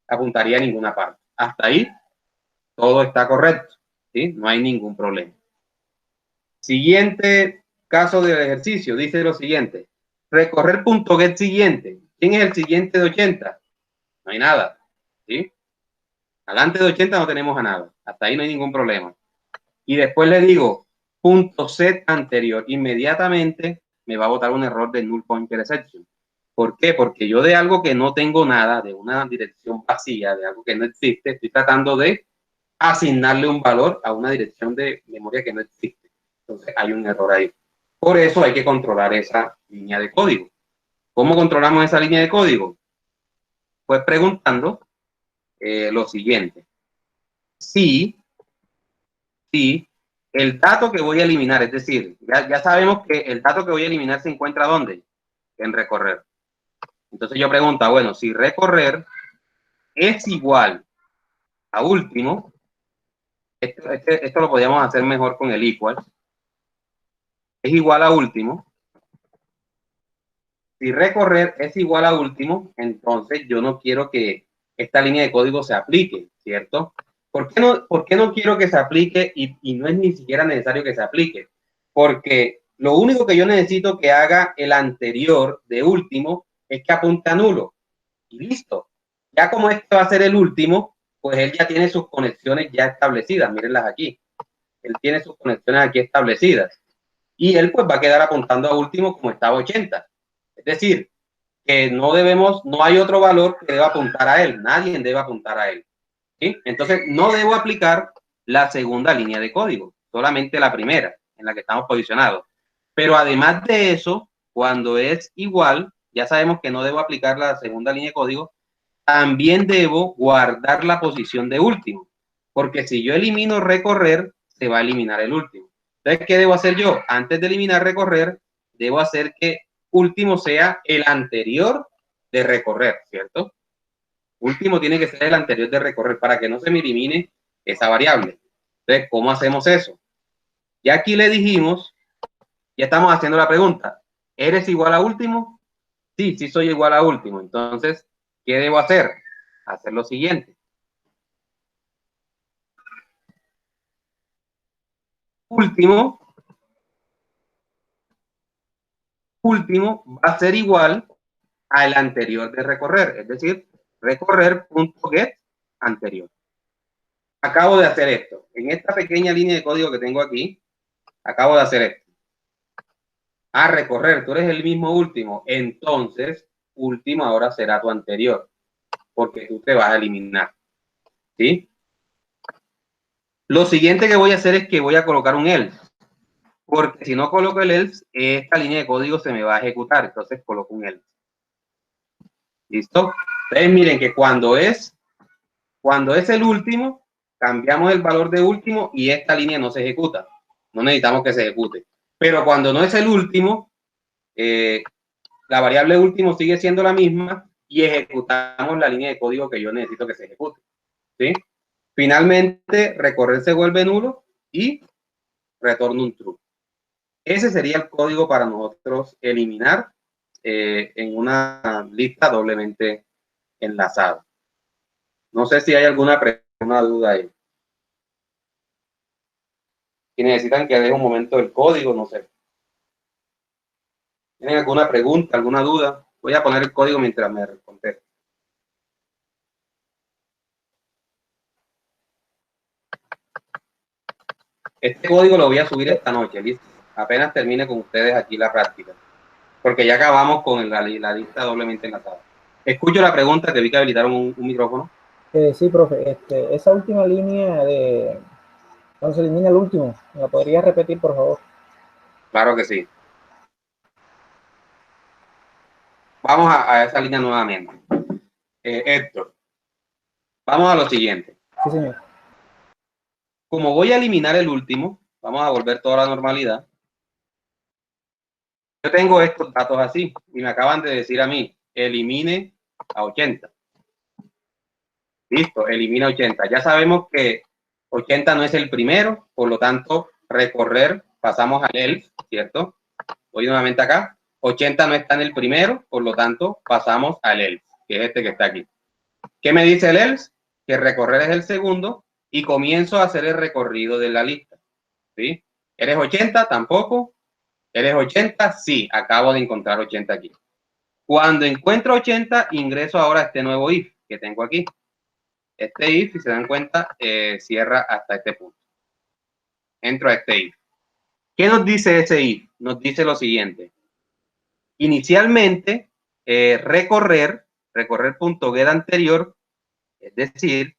apuntaría a ninguna parte. Hasta ahí todo está correcto, ¿sí? No hay ningún problema. Siguiente caso del ejercicio, dice lo siguiente. Recorrer punto get siguiente. ¿Quién es el siguiente de 80? No hay nada, ¿sí? Adelante de 80 no tenemos a nada. Hasta ahí no hay ningún problema. Y después le digo punto set anterior. Inmediatamente me va a botar un error de null pointer exception. ¿Por qué? Porque yo de algo que no tengo nada, de una dirección vacía, de algo que no existe, estoy tratando de asignarle un valor a una dirección de memoria que no existe. Entonces hay un error ahí. Por eso hay que controlar esa línea de código. ¿Cómo controlamos esa línea de código? Pues preguntando lo siguiente. Si el dato que voy a eliminar, es decir, ya sabemos que el dato que voy a eliminar se encuentra ¿dónde? En recorrer. Entonces yo pregunto, bueno, si recorrer es igual a último, esto lo podríamos hacer mejor con el equal, es igual a último. Si recorrer es igual a último, entonces yo no quiero que esta línea de código se aplique, ¿cierto? ¿Por qué no quiero que se aplique y no es ni siquiera necesario que se aplique? Porque lo único que yo necesito que haga el anterior de último es que apunte a nulo. Y listo. Ya como este va a ser el último, pues él ya tiene sus conexiones ya establecidas. Mírenlas aquí. Él tiene sus conexiones aquí establecidas. Y él pues va a quedar apuntando a último como estaba 80. Es decir, que no hay otro valor que deba apuntar a él. Nadie debe apuntar a él. ¿Sí? Entonces, no debo aplicar la segunda línea de código, solamente la primera, en la que estamos posicionados. Pero además de eso, cuando es igual, ya sabemos que no debo aplicar la segunda línea de código, también debo guardar la posición de último, porque si yo elimino recorrer, se va a eliminar el último. Entonces, ¿qué debo hacer yo? Antes de eliminar recorrer, debo hacer que último sea el anterior de recorrer, ¿cierto? Último tiene que ser el anterior de recorrer para que no se me elimine esa variable. Entonces, ¿cómo hacemos eso? Ya aquí le dijimos, ya estamos haciendo la pregunta, ¿eres igual a último? Sí, sí soy igual a último. Entonces, ¿qué debo hacer? Hacer lo siguiente. Último va a ser igual al anterior de recorrer, es decir, recorrer.get anterior. Acabo de hacer esto. En esta pequeña línea de código que tengo aquí, acabo de hacer esto. A recorrer, tú eres el mismo último, entonces último ahora será tu anterior, porque tú te vas a eliminar. ¿Sí? Lo siguiente que voy a hacer es que voy a colocar un else, porque si no coloco el else, esta línea de código se me va a ejecutar, entonces coloco un else. ¿Listo? Entonces miren que cuando es el último, cambiamos el valor de último y esta línea no se ejecuta. No necesitamos que se ejecute. Pero cuando no es el último, la variable último sigue siendo la misma y ejecutamos la línea de código que yo necesito que se ejecute. ¿Sí? Finalmente, recorrer se vuelve nulo y retorna un true. Ese sería el código para nosotros eliminar en una lista doblemente enlazada. No sé si hay alguna duda ahí. Si necesitan que deje un momento el código, no sé. ¿Tienen alguna pregunta, alguna duda? Voy a poner el código mientras me responde. Este código lo voy a subir esta noche, ¿listo? Apenas termine con ustedes aquí la práctica. Porque ya acabamos con la lista doblemente enlazada. Escucho la pregunta, que vi que habilitaron un micrófono.
Sí, profe, esa última línea de cuando se elimina el último, ¿me la podría repetir, por favor?
Claro que sí. Vamos a esa línea nuevamente. Héctor, vamos a lo siguiente.
Sí, señor.
Como voy a eliminar el último, vamos a volver toda la normalidad. Yo tengo estos datos así y me acaban de decir a mí, elimine a 80. Listo, elimina 80. Ya sabemos que 80 no es el primero, por lo tanto, recorrer, pasamos al ELF, ¿cierto? Voy nuevamente acá. 80 no está en el primero, por lo tanto, pasamos al ELF, que es este que está aquí. ¿Qué me dice el ELF? Que recorrer es el segundo y comienzo a hacer el recorrido de la lista. ¿Sí? ¿Eres 80? Tampoco. ¿Eres 80? Sí, acabo de encontrar 80 aquí. Cuando encuentro 80, ingreso ahora a este nuevo if que tengo aquí. Este if, si se dan cuenta, cierra hasta este punto. Entro a este if. ¿Qué nos dice ese if? Nos dice lo siguiente. Inicialmente, recorrer punto get anterior, es decir,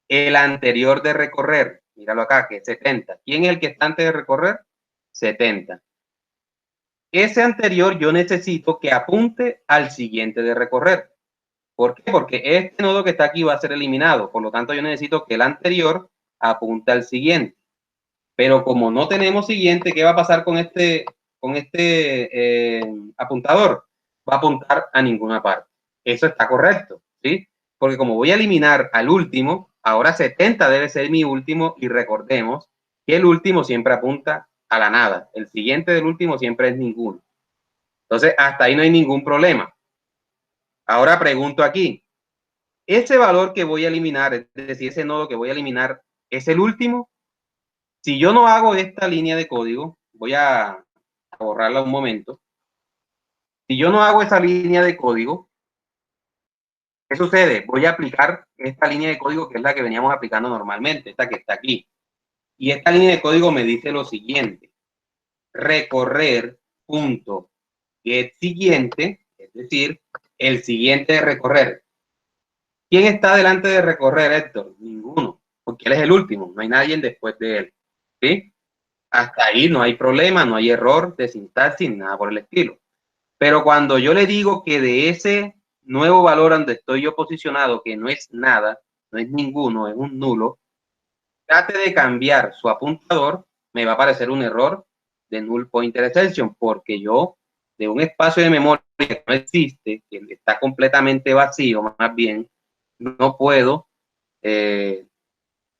el anterior de recorrer. Míralo acá, que es 70. ¿Quién es el que está antes de recorrer? 70. Ese anterior yo necesito que apunte al siguiente de recorrer. ¿Por qué? Porque este nodo que está aquí va a ser eliminado. Por lo tanto, yo necesito que el anterior apunte al siguiente. Pero como no tenemos siguiente, ¿qué va a pasar con este apuntador? Va a apuntar a ninguna parte. Eso está correcto, ¿sí? Porque como voy a eliminar al último, ahora 70 debe ser mi último y recordemos que el último siempre apunta a la nada. El siguiente del último siempre es ninguno. Entonces, hasta ahí no hay ningún problema. Ahora pregunto aquí, ¿ese valor que voy a eliminar, es decir, ese nodo que voy a eliminar, es el último? Si yo no hago esta línea de código, voy a borrarla un momento. Si yo no hago esa línea de código, ¿qué sucede? Voy a aplicar esta línea de código que es la que veníamos aplicando normalmente, esta que está aquí. Y esta línea de código me dice lo siguiente. Recorrer punto get siguiente, es decir, el siguiente de recorrer. ¿Quién está delante de recorrer, Héctor? Ninguno, porque él es el último, no hay nadie después de él. ¿Sí? Hasta ahí no hay problema, no hay error de sintaxis, nada por el estilo. Pero cuando yo le digo que de ese nuevo valor donde estoy yo posicionado, que no es nada, no es ninguno, es un nulo, trate de cambiar su apuntador, me va a aparecer un error de null pointer exception, porque yo de un espacio de memoria que no existe, que está completamente vacío, más bien, no puedo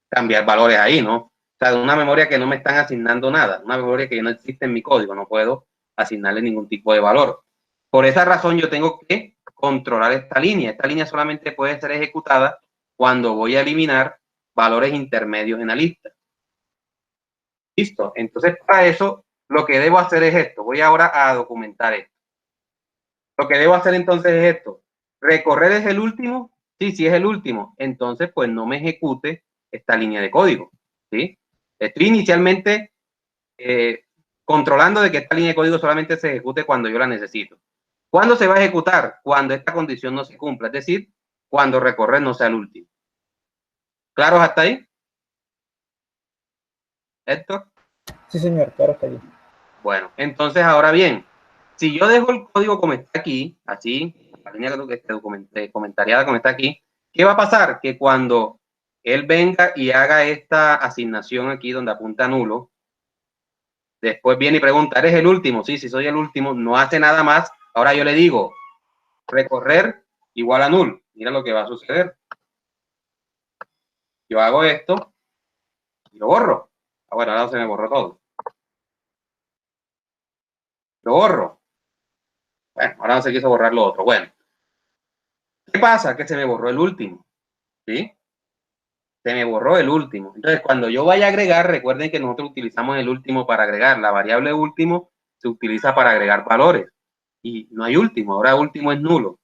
cambiar valores ahí, ¿no? O sea, de una memoria que no me están asignando nada, una memoria que no existe en mi código, no puedo asignarle ningún tipo de valor. Por esa razón yo tengo que controlar esta línea. Esta línea solamente puede ser ejecutada cuando voy a eliminar valores intermedios en la lista. Listo. Entonces, para eso, lo que debo hacer es esto. Voy ahora a documentar esto. Lo que debo hacer entonces es esto. ¿Recorrer es el último? Sí, sí es el último. Entonces, pues no me ejecute esta línea de código. ¿Sí? Estoy inicialmente controlando de que esta línea de código solamente se ejecute cuando yo la necesito. ¿Cuándo se va a ejecutar? Cuando esta condición no se cumpla, es decir, cuando recorrer no sea el último. ¿Claros hasta ahí? ¿Héctor?
Sí, señor, claro, está allí.
Bueno, entonces ahora bien, si yo dejo el código como está aquí, así, la línea comentariada como está aquí, ¿qué va a pasar? Que cuando él venga y haga esta asignación aquí donde apunta nulo, después viene y pregunta, ¿eres el último? Sí, si soy el último, no hace nada más. Ahora yo le digo, recorrer igual a null. Mira lo que va a suceder. Yo hago esto y lo borro. Bueno, ahora se me borró todo. Lo borro. Bueno, ahora no se quiso borrar lo otro. Bueno. ¿Qué pasa? Que se me borró el último. ¿Sí? Se me borró el último. Entonces, cuando yo vaya a agregar, recuerden que nosotros utilizamos el último para agregar. La variable último se utiliza para agregar valores. Y no hay último. Ahora último es nulo.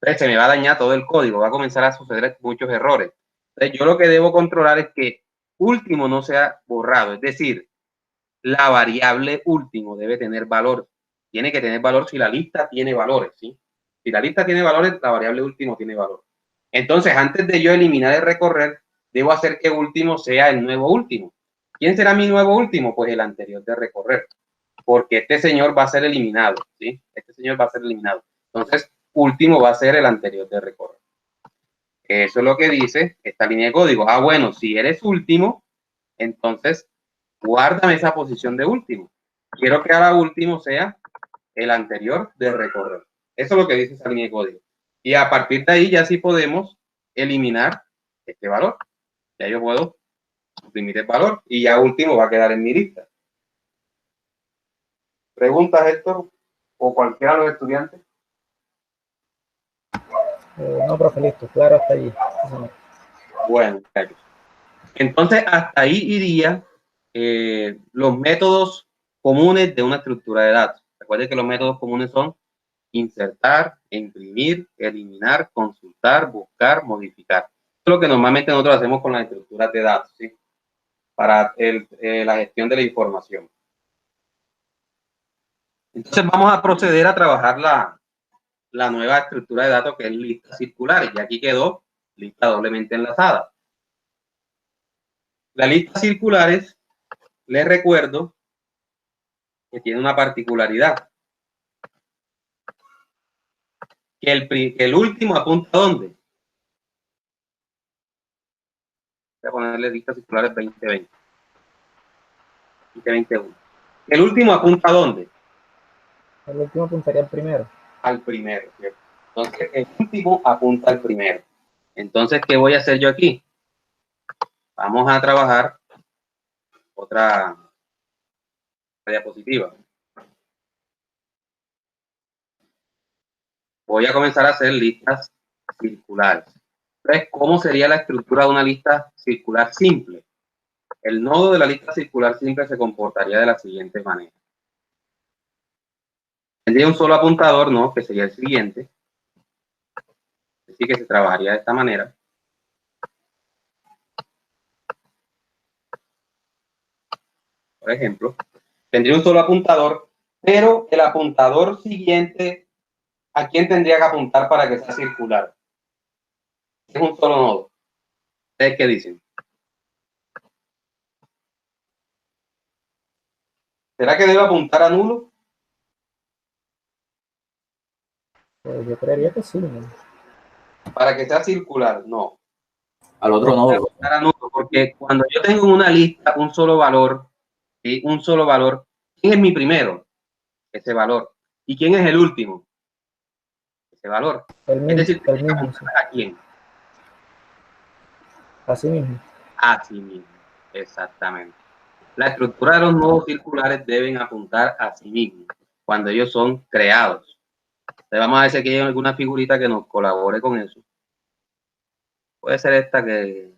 Entonces, se me va a dañar todo el código. Va a comenzar a suceder muchos errores. Entonces, yo lo que debo controlar es que último no sea borrado. Es decir, la variable último debe tener valor. Tiene que tener valor si la lista tiene valores, ¿sí? Si la lista tiene valores, la variable último tiene valor. Entonces, antes de yo eliminar el recorrer, debo hacer que último sea el nuevo último. ¿Quién será mi nuevo último? Pues el anterior de recorrer. Porque este señor va a ser eliminado, ¿sí? Este señor va a ser eliminado. Entonces, último va a ser el anterior de recorrer. Eso es lo que dice esta línea de código. Ah, bueno, si eres último, entonces guárdame esa posición de último. Quiero que ahora último sea el anterior de recorrer. Eso es lo que dice esa línea de código. Y a partir de ahí ya sí podemos eliminar este valor. Ya yo puedo suprimir el valor y ya último va a quedar en mi lista. ¿Preguntas, Héctor? ¿O cualquiera de los estudiantes?
No, profe, listo, claro, hasta allí. Sí, señor.
Bueno, entonces hasta ahí iría los métodos comunes de una estructura de datos. Recuerden que los métodos comunes son insertar, imprimir, eliminar, consultar, buscar, modificar. Eso es lo que normalmente nosotros hacemos con las estructuras de datos, ¿sí? Para la gestión de la información. Entonces vamos a proceder a trabajar la nueva estructura de datos, que es listas circulares. Y aquí quedó lista doblemente enlazada. Las listas circulares, les recuerdo que tiene una particularidad. Que el último apunta ¿a dónde? Voy a ponerle listas circulares 2020. 2021. El último apunta ¿a dónde?
El último apuntaría al primero.
Al primero, ¿cierto? Entonces, el último apunta al primero. Entonces, ¿qué voy a hacer yo aquí? Vamos a trabajar otra diapositiva. Voy a comenzar a hacer listas circulares. Entonces, ¿cómo sería la estructura de una lista circular simple? El nodo de la lista circular simple se comportaría de la siguiente manera. Tendría un solo apuntador, ¿no? Que sería el siguiente. Así que se trabajaría de esta manera. Por ejemplo, tendría un solo apuntador, pero el apuntador siguiente, ¿a quién tendría que apuntar para que sea circular? Es un solo nodo. ¿Ustedes qué dicen? ¿Será que debe apuntar a nulo?
Pues yo creería que sí, ¿no?
Para que sea circular, no.
Al otro nodo.
Porque cuando yo tengo en una lista un solo valor, ¿sí? Un solo valor, ¿quién es mi primero? Ese valor. ¿Y quién es el último? Ese valor.
El mismo,
Es decir,
el mismo, sí.
¿a quién?
Así mismo.
A sí mismo. Exactamente. La estructura de los nodos circulares deben apuntar a sí mismos cuando ellos son creados. Entonces vamos a ver si aquí hay alguna figurita que nos colabore con eso. Puede ser esta que...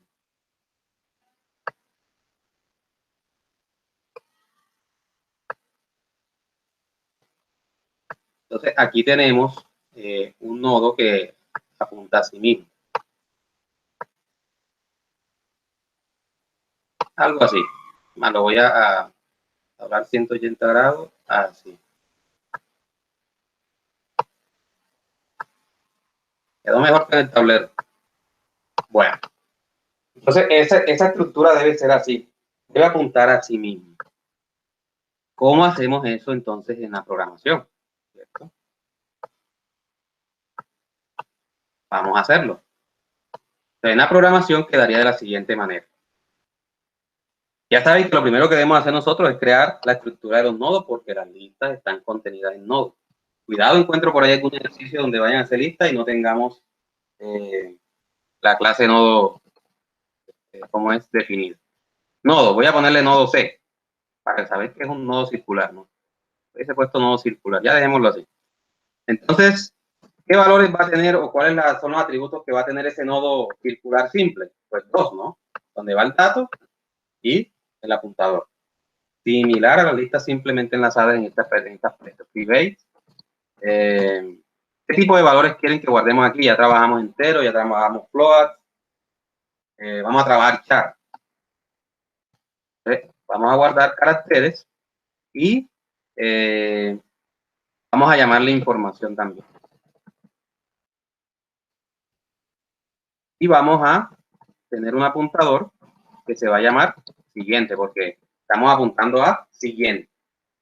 Entonces aquí tenemos un nodo que apunta a sí mismo. Algo así. Lo voy a hablar 180 grados, así. Quedó mejor que en el tablero. Bueno. Entonces esa estructura debe ser así. Debe apuntar a sí mismo. ¿Cómo hacemos eso entonces en la programación? ¿Cierto? Vamos a hacerlo. Entonces, en la programación quedaría de la siguiente manera. Ya sabéis que lo primero que debemos hacer nosotros es crear la estructura de los nodos porque las listas están contenidas en nodos. Cuidado, encuentro por ahí algún ejercicio donde vayan a hacer listas y no tengamos la clase nodo como es definido. Nodo, voy a ponerle nodo C para saber que es un nodo circular, ¿no? He puesto nodo circular, ya dejémoslo así. Entonces, ¿qué valores va a tener o cuáles son los atributos que va a tener ese nodo circular simple? Pues dos, ¿no? Donde va el dato y el apuntador. Similar a la lista simplemente enlazada en estas prestas. ¿Veis? ¿Qué tipo de valores quieren que guardemos aquí? Ya trabajamos entero, ya trabajamos float. Vamos a trabajar char. Vamos a guardar caracteres y vamos a llamarle información también. Y vamos a tener un apuntador que se va a llamar siguiente, porque estamos apuntando a siguiente.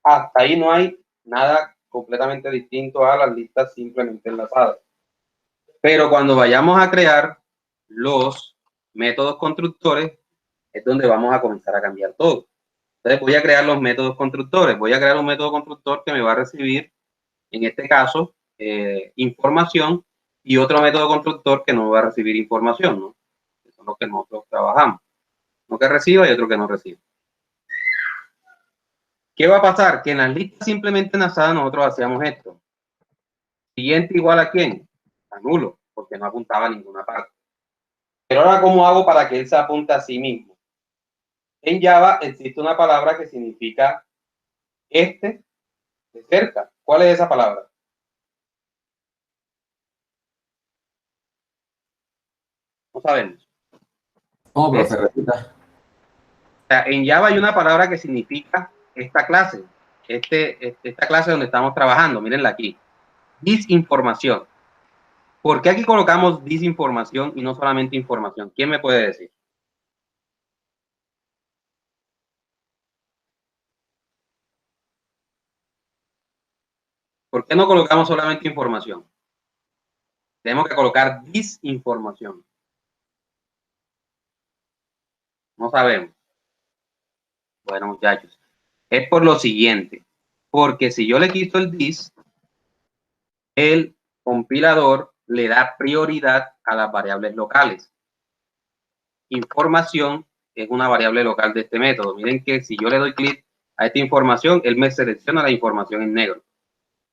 Hasta ahí no hay nada completamente distinto a las listas simplemente enlazadas. Pero cuando vayamos a crear los métodos constructores, es donde vamos a comenzar a cambiar todo. Entonces voy a crear los métodos constructores. Voy a crear un método constructor que me va a recibir, en este caso, información y otro método constructor que no va a recibir información, ¿no? Eso es lo que nosotros trabajamos. Uno que reciba y otro que no reciba. ¿Qué va a pasar? Que en las listas simplemente enlazadas nosotros hacíamos esto. Siguiente igual a quién? A nulo, porque no apuntaba a ninguna parte. Pero ahora, ¿cómo hago para que él se apunte a sí mismo? En Java existe una palabra que significa de cerca. ¿Cuál es esa palabra? No sabemos.
¿Cómo, profe? Repita.
O sea, en Java hay una palabra que significa esta clase. Esta clase donde estamos trabajando. Mírenla aquí. Disinformación. ¿Por qué aquí colocamos disinformación y no solamente información? ¿Quién me puede decir? ¿Por qué no colocamos solamente información? Tenemos que colocar disinformación. No sabemos. Bueno, muchachos, es por lo siguiente. Porque si yo le quito el dis, el compilador le da prioridad a las variables locales. Información es una variable local de este método. Miren que si yo le doy clic a esta información, él me selecciona la información en negro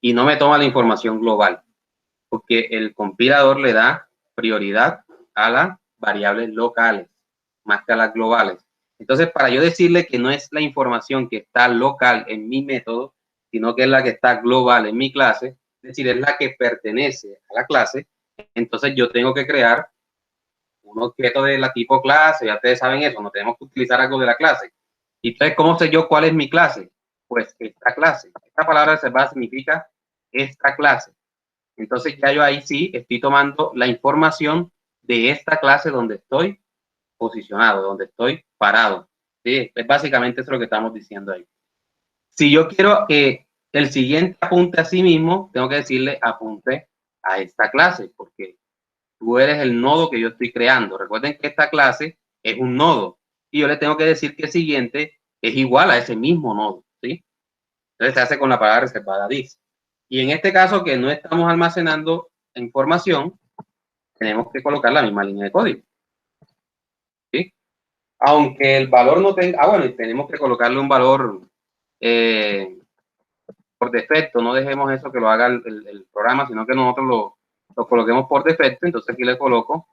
y no me toma la información global, porque el compilador le da prioridad a las variables locales más que a las globales. Entonces, para yo decirle que no es la información que está local en mi método, sino que es la que está global en mi clase, es decir, es la que pertenece a la clase, entonces yo tengo que crear un objeto de la tipo clase. Ya ustedes saben eso, no tenemos que utilizar algo de la clase. Y entonces, ¿cómo sé yo cuál es mi clase? Pues esta clase. Esta palabra reservada significa esta clase. Entonces ya yo ahí sí estoy tomando la información de esta clase donde estoy posicionado, donde estoy parado. ¿Sí? Es básicamente eso lo que estamos diciendo ahí. Si yo quiero que el siguiente apunte a sí mismo, tengo que decirle apunte a esta clase, porque tú eres el nodo que yo estoy creando. Recuerden que esta clase es un nodo y yo le tengo que decir que el siguiente es igual a ese mismo nodo, ¿sí? Entonces se hace con la palabra reservada dis. Y en este caso que no estamos almacenando información, tenemos que colocar la misma línea de código, ¿sí? Aunque el valor no tenga, bueno, y tenemos que colocarle un valor por defecto, no dejemos eso que lo haga el programa, sino que nosotros lo coloquemos por defecto. Entonces aquí le coloco,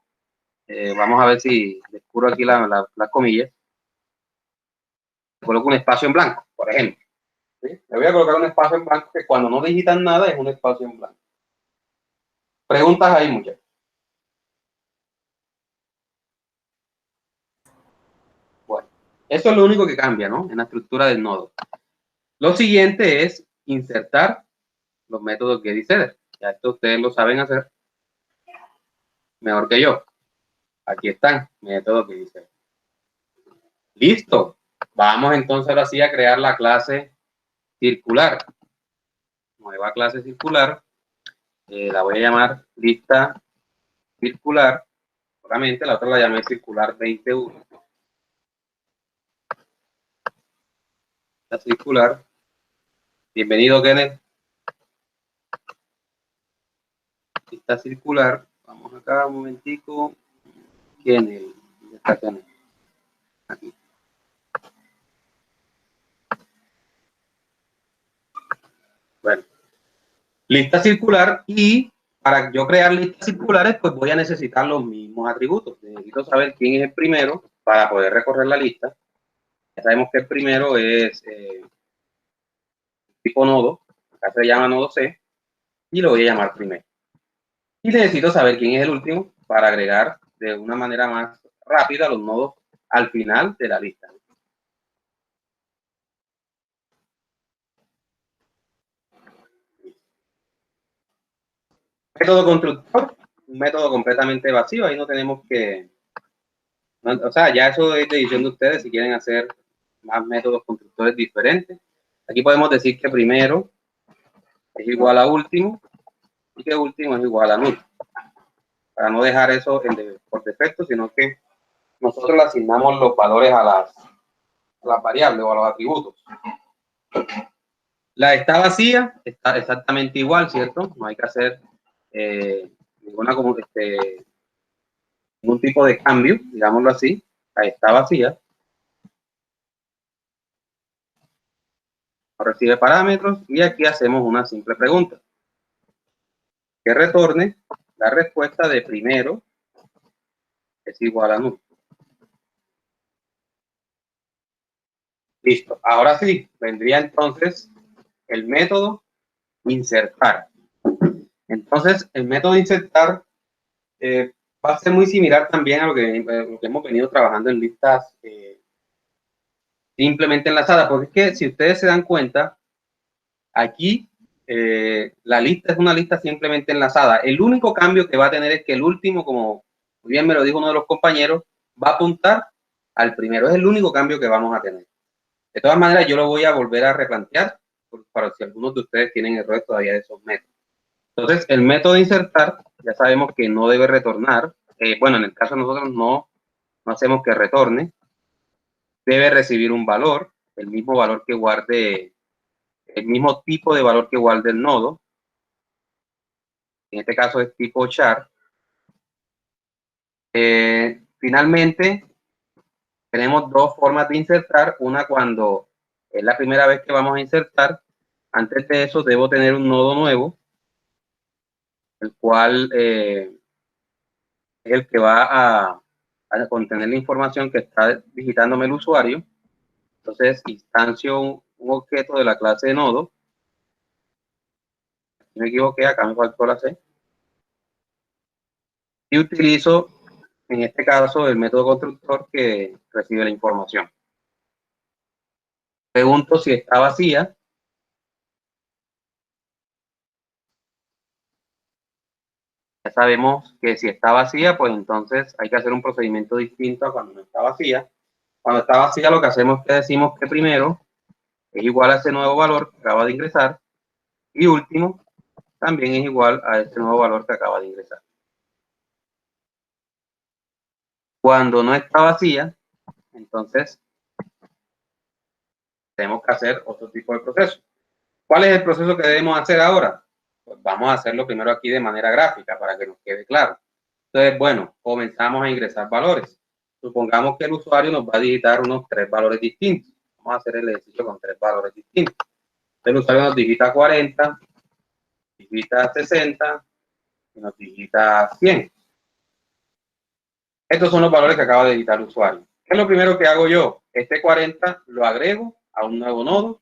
vamos a ver si descubro aquí las comillas, le coloco un espacio en blanco, por ejemplo, ¿sí? Le voy a colocar un espacio en blanco que cuando no digitan nada es un espacio en blanco. Preguntas ahí, muchachos. Bueno, eso es lo único que cambia, ¿no? En la estructura del nodo. Lo siguiente es insertar los métodos get y setter. Ya esto ustedes lo saben hacer mejor que yo. Aquí están, métodos get y setter. Listo. Vamos entonces ahora sí a crear la clase circular. Nueva clase circular. La voy a llamar lista circular. Solamente la otra la llamé circular 21. La circular. Bienvenido, Kenneth. Lista circular. Vamos acá un momentico. Kenneth. ¿Dónde está Kenneth? Aquí. Bueno. Lista circular, y para yo crear listas circulares, pues voy a necesitar los mismos atributos. Necesito saber quién es el primero para poder recorrer la lista. Ya sabemos que el primero es tipo nodo, acá se llama nodo C, y lo voy a llamar primero. Y necesito saber quién es el último para agregar de una manera más rápida los nodos al final de la lista. Método constructor, un método completamente vacío, ahí no tenemos que, o sea, ya eso es decisión de ustedes si quieren hacer más métodos constructores diferentes. Aquí podemos decir que primero es igual a último y que último es igual a null, para no dejar eso por defecto, sino que nosotros le asignamos los valores a las variables o a los atributos. La está vacía, está exactamente igual, ¿cierto? No hay que hacer ningún tipo de cambio, digámoslo así. Ahí está vacía. No recibe parámetros y aquí hacemos una simple pregunta. Que retorne la respuesta de primero es igual a null. Listo. Ahora sí, vendría entonces el método insertar. Entonces, el método insertar va a ser muy similar también a lo que hemos venido trabajando en listas simplemente enlazadas, porque es que si ustedes se dan cuenta, aquí la lista es una lista simplemente enlazada. El único cambio que va a tener es que el último, como muy bien me lo dijo uno de los compañeros, va a apuntar al primero. Es el único cambio que vamos a tener. De todas maneras, yo lo voy a volver a replantear para si algunos de ustedes tienen errores todavía de esos métodos. Entonces, el método de insertar, ya sabemos que no debe retornar. Bueno, en el caso de nosotros no hacemos que retorne. Debe recibir un valor, el mismo valor que guarde, el mismo tipo de valor que guarde el nodo. En este caso es tipo char. Finalmente, tenemos dos formas de insertar. Una cuando es la primera vez que vamos a insertar. Antes de eso debo tener un nodo nuevo, el cual es el que va a contener la información que está digitándome el usuario. Entonces, instancio un objeto de la clase de nodo. Si me equivoqué, acá me faltó la C. Y utilizo, en este caso, el método constructor que recibe la información. Pregunto si está vacía. Ya sabemos que si está vacía, pues entonces hay que hacer un procedimiento distinto a cuando no está vacía. Cuando está vacía, lo que hacemos es que decimos que primero es igual a ese nuevo valor que acaba de ingresar y último también es igual a ese nuevo valor que acaba de ingresar. Cuando no está vacía, entonces tenemos que hacer otro tipo de proceso. ¿Cuál es el proceso que debemos hacer ahora? Pues vamos a hacerlo primero aquí de manera gráfica para que nos quede claro. Entonces, bueno, comenzamos a ingresar valores. Supongamos que el usuario nos va a digitar unos 3 valores distintos. Vamos a hacer el ejercicio con 3 valores distintos. El usuario nos digita 40, digita 60 y nos digita 100. Estos son los valores que acaba de digitar el usuario. ¿Qué es lo primero que hago yo? Este 40 lo agrego a un nuevo nodo,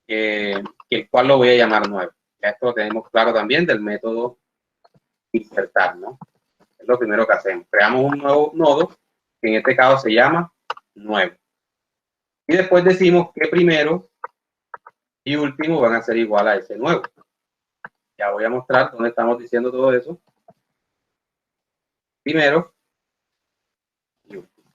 el cual lo voy a llamar nuevo. Ya esto lo tenemos claro también del método insertar, ¿no? Es lo primero que hacemos. Creamos un nuevo nodo, que en este caso se llama nuevo. Y después decimos que primero y último van a ser igual a ese nuevo. Ya voy a mostrar dónde estamos diciendo todo eso. Primero y último.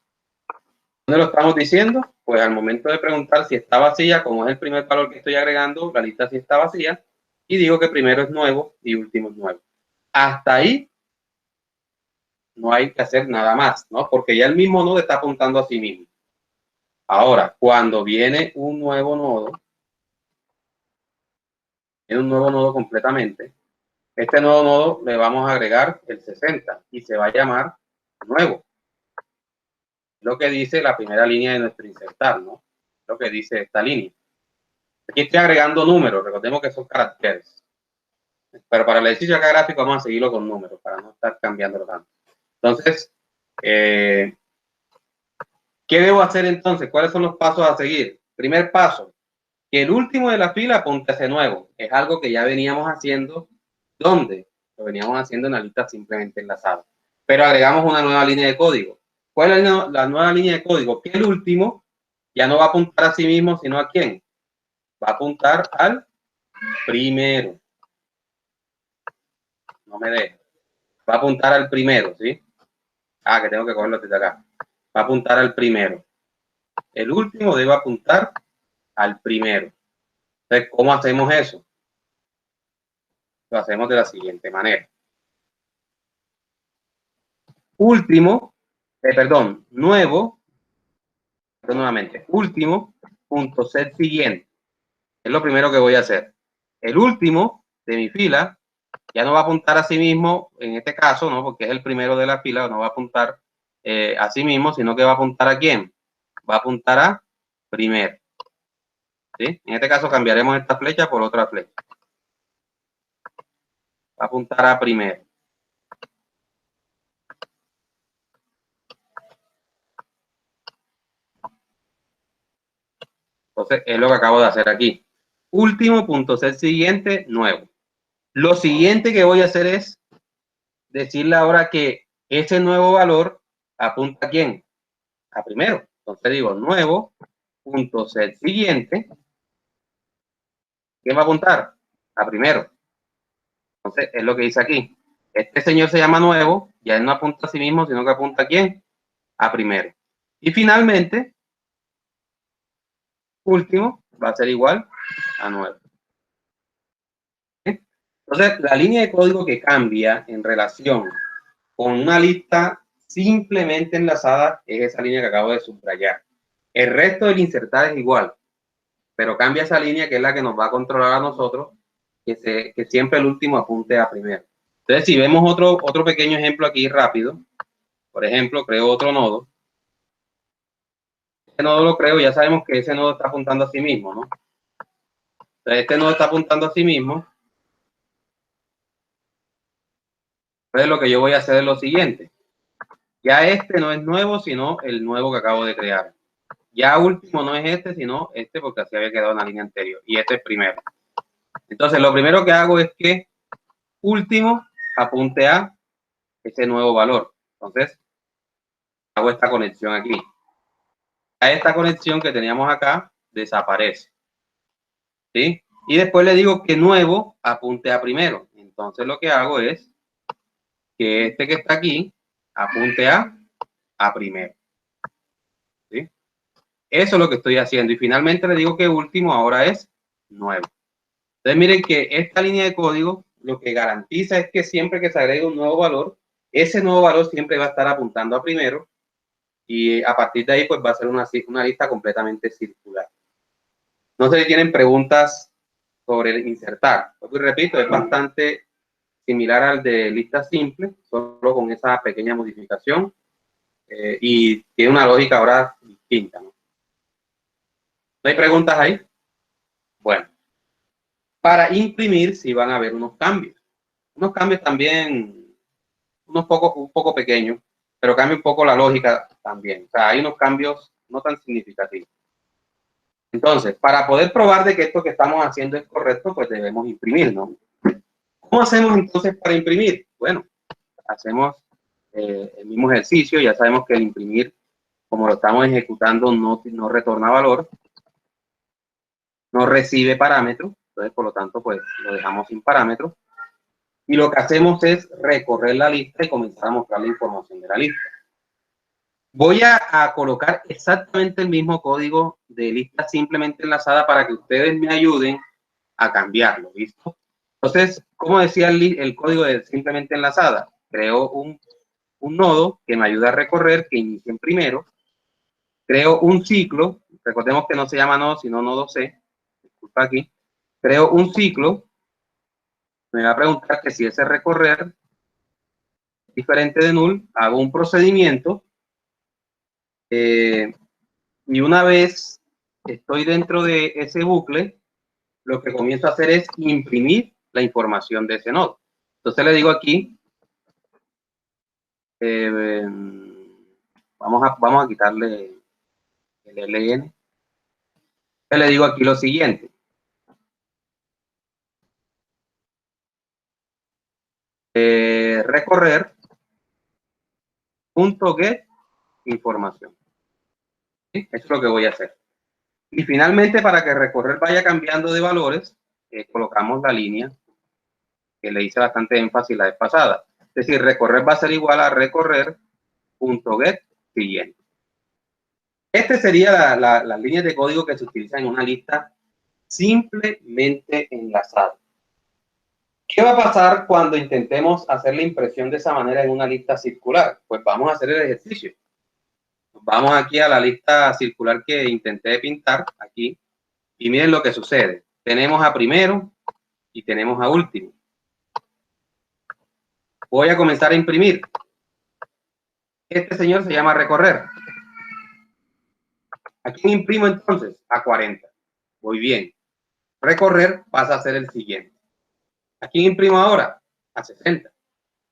¿Dónde lo estamos diciendo? Pues al momento de preguntar si está vacía, como es el primer valor que estoy agregando, la lista sí está vacía, y digo que primero es nuevo y último es nuevo. Hasta ahí no hay que hacer nada más, ¿no? Porque ya el mismo nodo está apuntando a sí mismo. Ahora, cuando viene un nuevo nodo completamente, este nuevo nodo le vamos a agregar el 60 y se va a llamar nuevo. Lo que dice la primera línea de nuestro insertar, ¿no? Lo que dice esta línea. Aquí estoy agregando números, recordemos que son caracteres. Pero para el ejercicio acá gráfico vamos a seguirlo con números para no estar cambiándolo tanto. Entonces, ¿qué debo hacer entonces? ¿Cuáles son los pasos a seguir? Primer paso, que el último de la fila apunte a ese nuevo. Es algo que ya veníamos haciendo. ¿Dónde? Lo veníamos haciendo en la lista simplemente enlazada. Pero agregamos una nueva línea de código. ¿Cuál es la nueva línea de código? Que el último ya no va a apuntar a sí mismo, sino ¿a quién? Va a apuntar al primero. No me dejes. Va a apuntar al primero, ¿sí? Ah, que tengo que cogerlo desde acá. Va a apuntar al primero. El último debe apuntar al primero. Entonces, ¿cómo hacemos eso? Lo hacemos de la siguiente manera. Nuevamente, último, punto set siguiente. Es lo primero que voy a hacer. El último de mi fila Ya no va a apuntar a sí mismo, en este caso, ¿no? Porque es el primero de la fila, no va a apuntar a sí mismo, sino que va a apuntar ¿a quién? Va a apuntar a primero. ¿Sí? En este caso cambiaremos esta flecha por otra flecha. Va a apuntar a primero. Entonces, es lo que acabo de hacer aquí. Último punto, ser siguiente, nuevo. Lo siguiente que voy a hacer es decirle ahora que ese nuevo valor apunta ¿a quién? A primero. Entonces digo, nuevo, punto ser siguiente. ¿Quién va a apuntar? A primero. Entonces, es lo que dice aquí. Este señor se llama nuevo, ya él no apunta a sí mismo, sino que apunta ¿a quién? A primero. Y finalmente, último, va a ser igual a 9. Entonces, la línea de código que cambia en relación con una lista simplemente enlazada es esa línea que acabo de subrayar. El resto del insertar es igual, pero cambia esa línea que es la que nos va a controlar a nosotros, que siempre el último apunte a primero. Entonces, si vemos otro pequeño ejemplo aquí rápido, por ejemplo, creo otro nodo. Este nodo lo creo, ya sabemos que ese nodo está apuntando a sí mismo, ¿no? Entonces, este nodo está apuntando a sí mismo. Entonces, lo que yo voy a hacer es lo siguiente. Ya este no es nuevo, sino el nuevo que acabo de crear. Ya último no es este, sino este, porque así había quedado en la línea anterior. Y este es primero. Entonces, lo primero que hago es que último apunte a ese nuevo valor. Entonces, hago esta conexión aquí. A esta conexión que teníamos acá desaparece. ¿Sí? Y después le digo que nuevo apunte a primero. Entonces, lo que hago es que este que está aquí apunte a primero. ¿Sí? Eso es lo que estoy haciendo. Y finalmente le digo que último ahora es nuevo. Entonces miren que esta línea de código lo que garantiza es que siempre que se agregue un nuevo valor, ese nuevo valor siempre va a estar apuntando a primero y a partir de ahí pues va a ser una lista completamente circular. No sé si tienen preguntas sobre el insertar. Porque repito, es bastante similar al de lista simple, solo con esa pequeña modificación y tiene una lógica ahora distinta, ¿no? ¿No hay preguntas ahí? Bueno, para imprimir sí van a haber unos cambios. Unos cambios también, un poco pequeños, pero cambia un poco la lógica también. O sea, hay unos cambios no tan significativos. Entonces, para poder probar de que esto que estamos haciendo es correcto, pues debemos imprimir, ¿no? ¿Cómo hacemos entonces para imprimir? Bueno, hacemos el mismo ejercicio. Ya sabemos que el imprimir, como lo estamos ejecutando, no retorna valor, no recibe parámetros. Entonces, por lo tanto, pues lo dejamos sin parámetros. Y lo que hacemos es recorrer la lista y comenzar a mostrar la información de la lista. Voy a colocar exactamente el mismo código de lista simplemente enlazada para que ustedes me ayuden a cambiarlo, ¿listo? Entonces, como decía el código de simplemente enlazada, creo un nodo que me ayuda a recorrer, que inicie en primero, creo un ciclo, recordemos que no se llama nodo, sino nodo C, disculpa aquí, creo un ciclo, me va a preguntar que si ese recorrer es diferente de null, hago un procedimiento, y una vez estoy dentro de ese bucle, lo que comienzo a hacer es imprimir la información de ese nodo. Entonces le digo aquí, vamos a quitarle el LN. Le digo aquí lo siguiente. Recorrer punto get información. ¿Sí? Eso es lo que voy a hacer. Y finalmente, para que recorrer vaya cambiando de valores, colocamos la línea que le hice bastante énfasis la vez pasada. Es decir, recorrer va a ser igual a recorrer.get siguiente. Este sería la línea de código que se utiliza en una lista simplemente enlazada. ¿Qué va a pasar cuando intentemos hacer la impresión de esa manera en una lista circular? Pues vamos a hacer el ejercicio. Vamos aquí a la lista circular que intenté pintar aquí y miren lo que sucede. Tenemos a primero y tenemos a último. Voy a comenzar a imprimir. Este señor se llama recorrer. ¿A quién imprimo entonces? A 40. Muy bien. Recorrer pasa a ser el siguiente. ¿A quién imprimo ahora? A 60.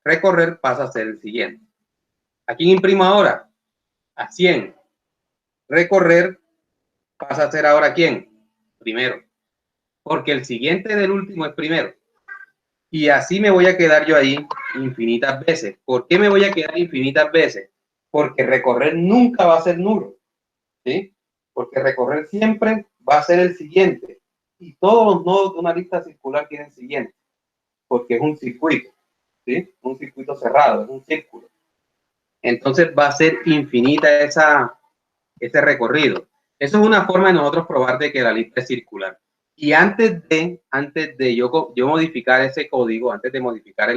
Recorrer pasa a ser el siguiente. ¿A quién imprimo ahora? A 100. Recorrer pasa a ser ahora ¿quién? Primero. Porque el siguiente del último es primero. Y así me voy a quedar yo ahí infinitas veces. ¿Por qué me voy a quedar infinitas veces? Porque recorrer nunca va a ser nulo. ¿Sí? Porque recorrer siempre va a ser el siguiente. Y todos los nodos de una lista circular tienen siguiente. Porque es un circuito. ¿Sí? Un circuito cerrado, es un círculo. Entonces va a ser infinita ese recorrido. Eso es una forma de nosotros probar de que la lista es circular. Y antes de yo modificar ese código, antes de modificar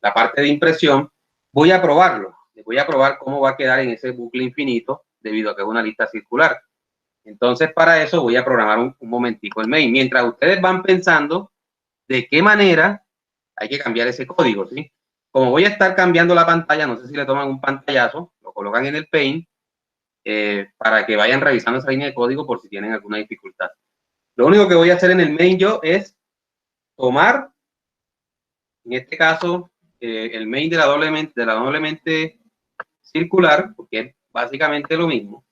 la parte de impresión, voy a probarlo. Voy a probar cómo va a quedar en ese bucle infinito debido a que es una lista circular. Entonces, para eso voy a programar un momentico el main. Mientras ustedes van pensando de qué manera hay que cambiar ese código, ¿sí? Como voy a estar cambiando la pantalla, no sé si le toman un pantallazo, lo colocan en el Paint, para que vayan revisando esa línea de código por si tienen alguna dificultad. Lo único que voy a hacer en el main yo es tomar, en este caso, el main de la doblemente circular, porque es básicamente lo mismo.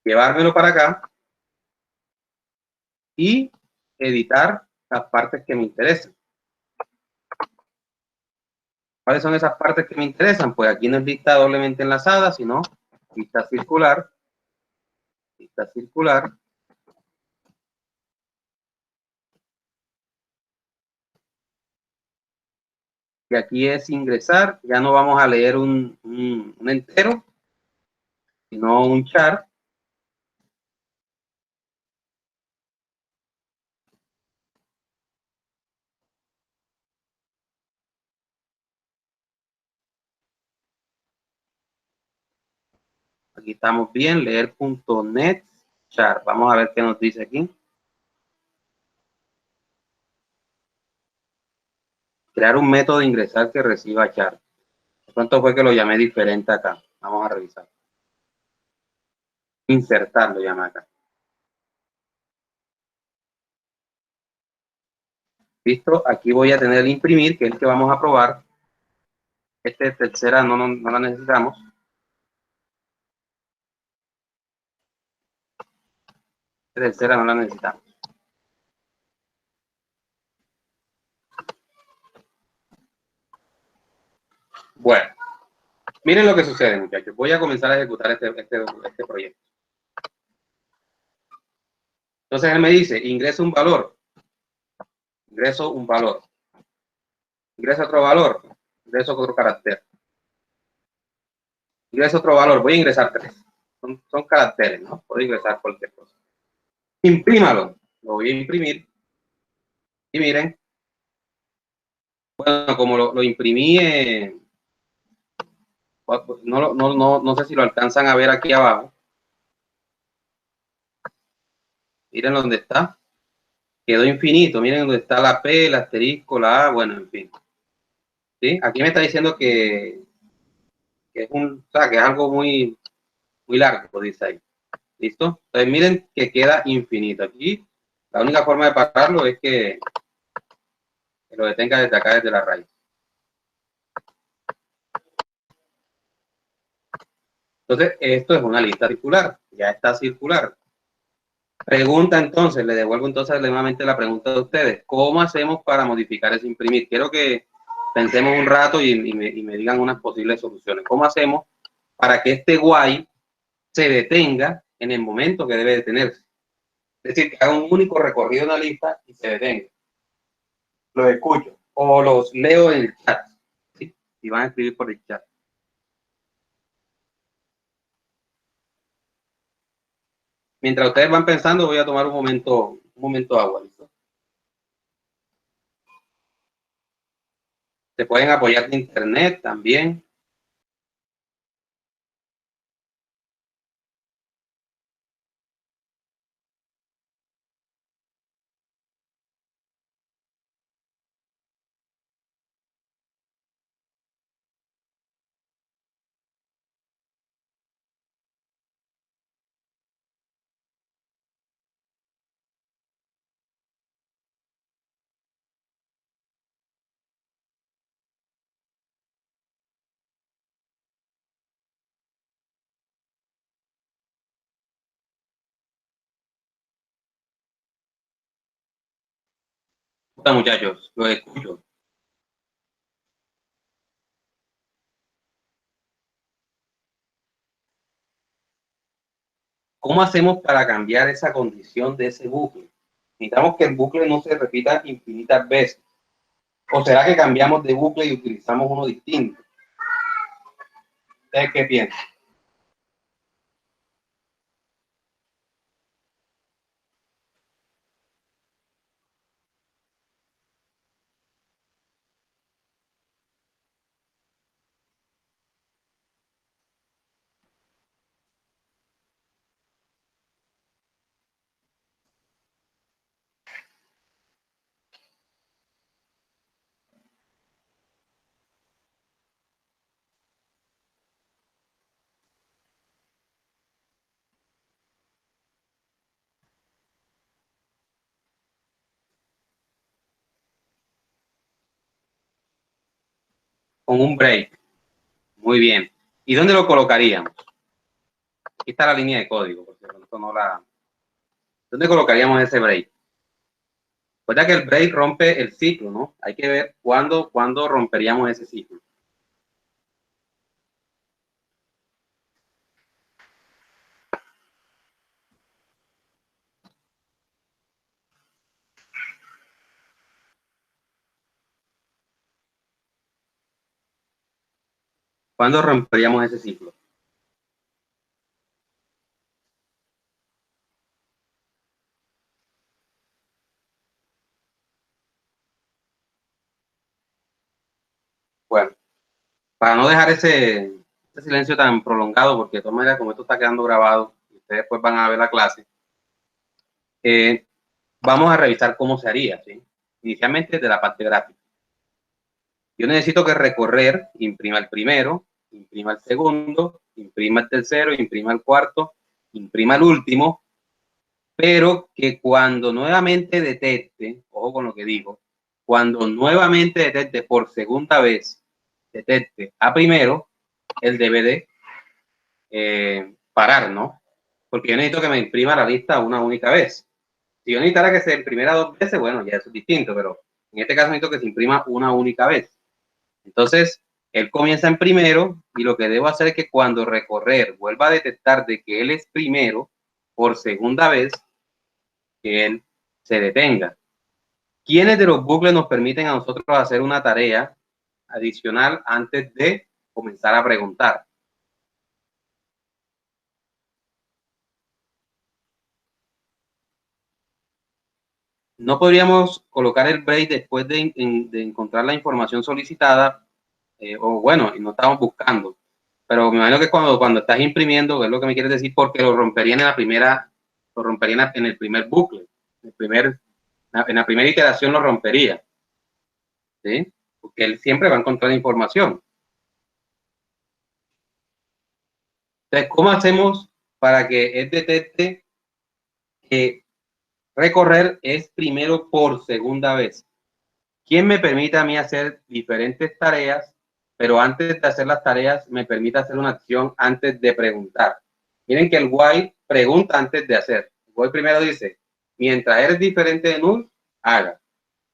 Llevármelo para acá y editar las partes que me interesan. ¿Cuáles son esas partes que me interesan? Pues aquí no es lista doblemente enlazada, sino lista circular. Lista circular. Y aquí es ingresar. Ya no vamos a leer un entero, sino un char. Aquí estamos bien, leer.net char. Vamos a ver qué nos dice aquí. Crear un método de ingresar que reciba char. De pronto fue que lo llamé diferente acá. Vamos a revisar. Insertar lo llama acá. Listo, aquí voy a tener el imprimir, que es el que vamos a probar. Este tercera no la necesitamos. Tercera no la necesitamos. Bueno, miren lo que sucede, muchachos. Voy a comenzar a ejecutar este proyecto. Entonces él me dice, ingresa un valor. Ingreso un valor. Ingreso otro valor. Ingreso otro carácter. Ingreso otro valor. Voy a ingresar 3. Son caracteres, ¿no? Puedo ingresar cualquier cosa. Imprímalo. Lo voy a imprimir. Y miren. Bueno, como lo imprimí, no sé si lo alcanzan a ver aquí abajo. Miren dónde está. Quedó infinito. Miren dónde está la P, el asterisco, la A, bueno, en fin. ¿Sí? Aquí me está diciendo que es que es algo muy largo, dice ahí. ¿Listo? Entonces miren que queda infinito. Aquí la única forma de pararlo es que lo detenga desde acá, desde la raíz. Entonces, esto es una lista circular. Ya está circular. Pregunta entonces, le devuelvo entonces nuevamente la pregunta de ustedes. ¿Cómo hacemos para modificar ese imprimir? Quiero que pensemos un rato y me digan unas posibles soluciones. ¿Cómo hacemos para que este while se detenga en el momento que debe detenerse? Es decir, que haga un único recorrido en la lista y se detenga. Los escucho o los leo en el chat. ¿Sí? Y van a escribir por el chat. Mientras ustedes van pensando, voy a tomar un momento agua. ¿Listo? Se pueden apoyar de internet también. Hola muchachos, los escucho. ¿Cómo hacemos para cambiar esa condición de ese bucle? Necesitamos que el bucle no se repita infinitas veces. ¿O será que cambiamos de bucle y utilizamos uno distinto? ¿Ustedes qué piensan? Con un break. Muy bien. ¿Y dónde lo colocaríamos? Aquí está la línea de código, porque de pronto no la... ¿Dónde colocaríamos ese break? Recuerda que el break rompe el ciclo, ¿no? Hay que ver cuándo romperíamos ese ciclo. ¿Cuándo romperíamos ese ciclo? Bueno, para no dejar ese silencio tan prolongado, porque de todas maneras, como esto está quedando grabado, ustedes después van a ver la clase, vamos a revisar cómo se haría, ¿sí? Inicialmente de la parte gráfica. Yo necesito que recorrer, imprima el primero, imprima el segundo, imprima el tercero, imprima el cuarto, imprima el último, pero que cuando nuevamente detecte, ojo con lo que digo, cuando nuevamente detecte por segunda vez, detecte a primero, él debe de parar, ¿no? Porque yo necesito que me imprima la lista una única vez. Si yo necesitara que se imprimiera 2 veces, bueno, ya eso es distinto, pero en este caso necesito que se imprima una única vez. Entonces, él comienza en primero y lo que debo hacer es que cuando recorrer vuelva a detectar de que él es primero por segunda vez, que él se detenga. ¿Quiénes de los bucles nos permiten a nosotros hacer una tarea adicional antes de comenzar a preguntar? No podríamos colocar el break después de encontrar la información solicitada, o bueno, y no estamos buscando. Pero me imagino que cuando estás imprimiendo, es lo que me quieres decir, porque lo romperían en la primera, lo romperían en el primer bucle, en la primera iteración lo rompería, ¿sí? Porque él siempre va a encontrar información. Entonces, ¿cómo hacemos para que él detecte que recorrer es primero por segunda vez? ¿Quién me permite a mí hacer diferentes tareas, pero antes de hacer las tareas me permite hacer una acción antes de preguntar? Miren que el while pregunta antes de hacer. El while primero dice, mientras eres diferente de null, haga.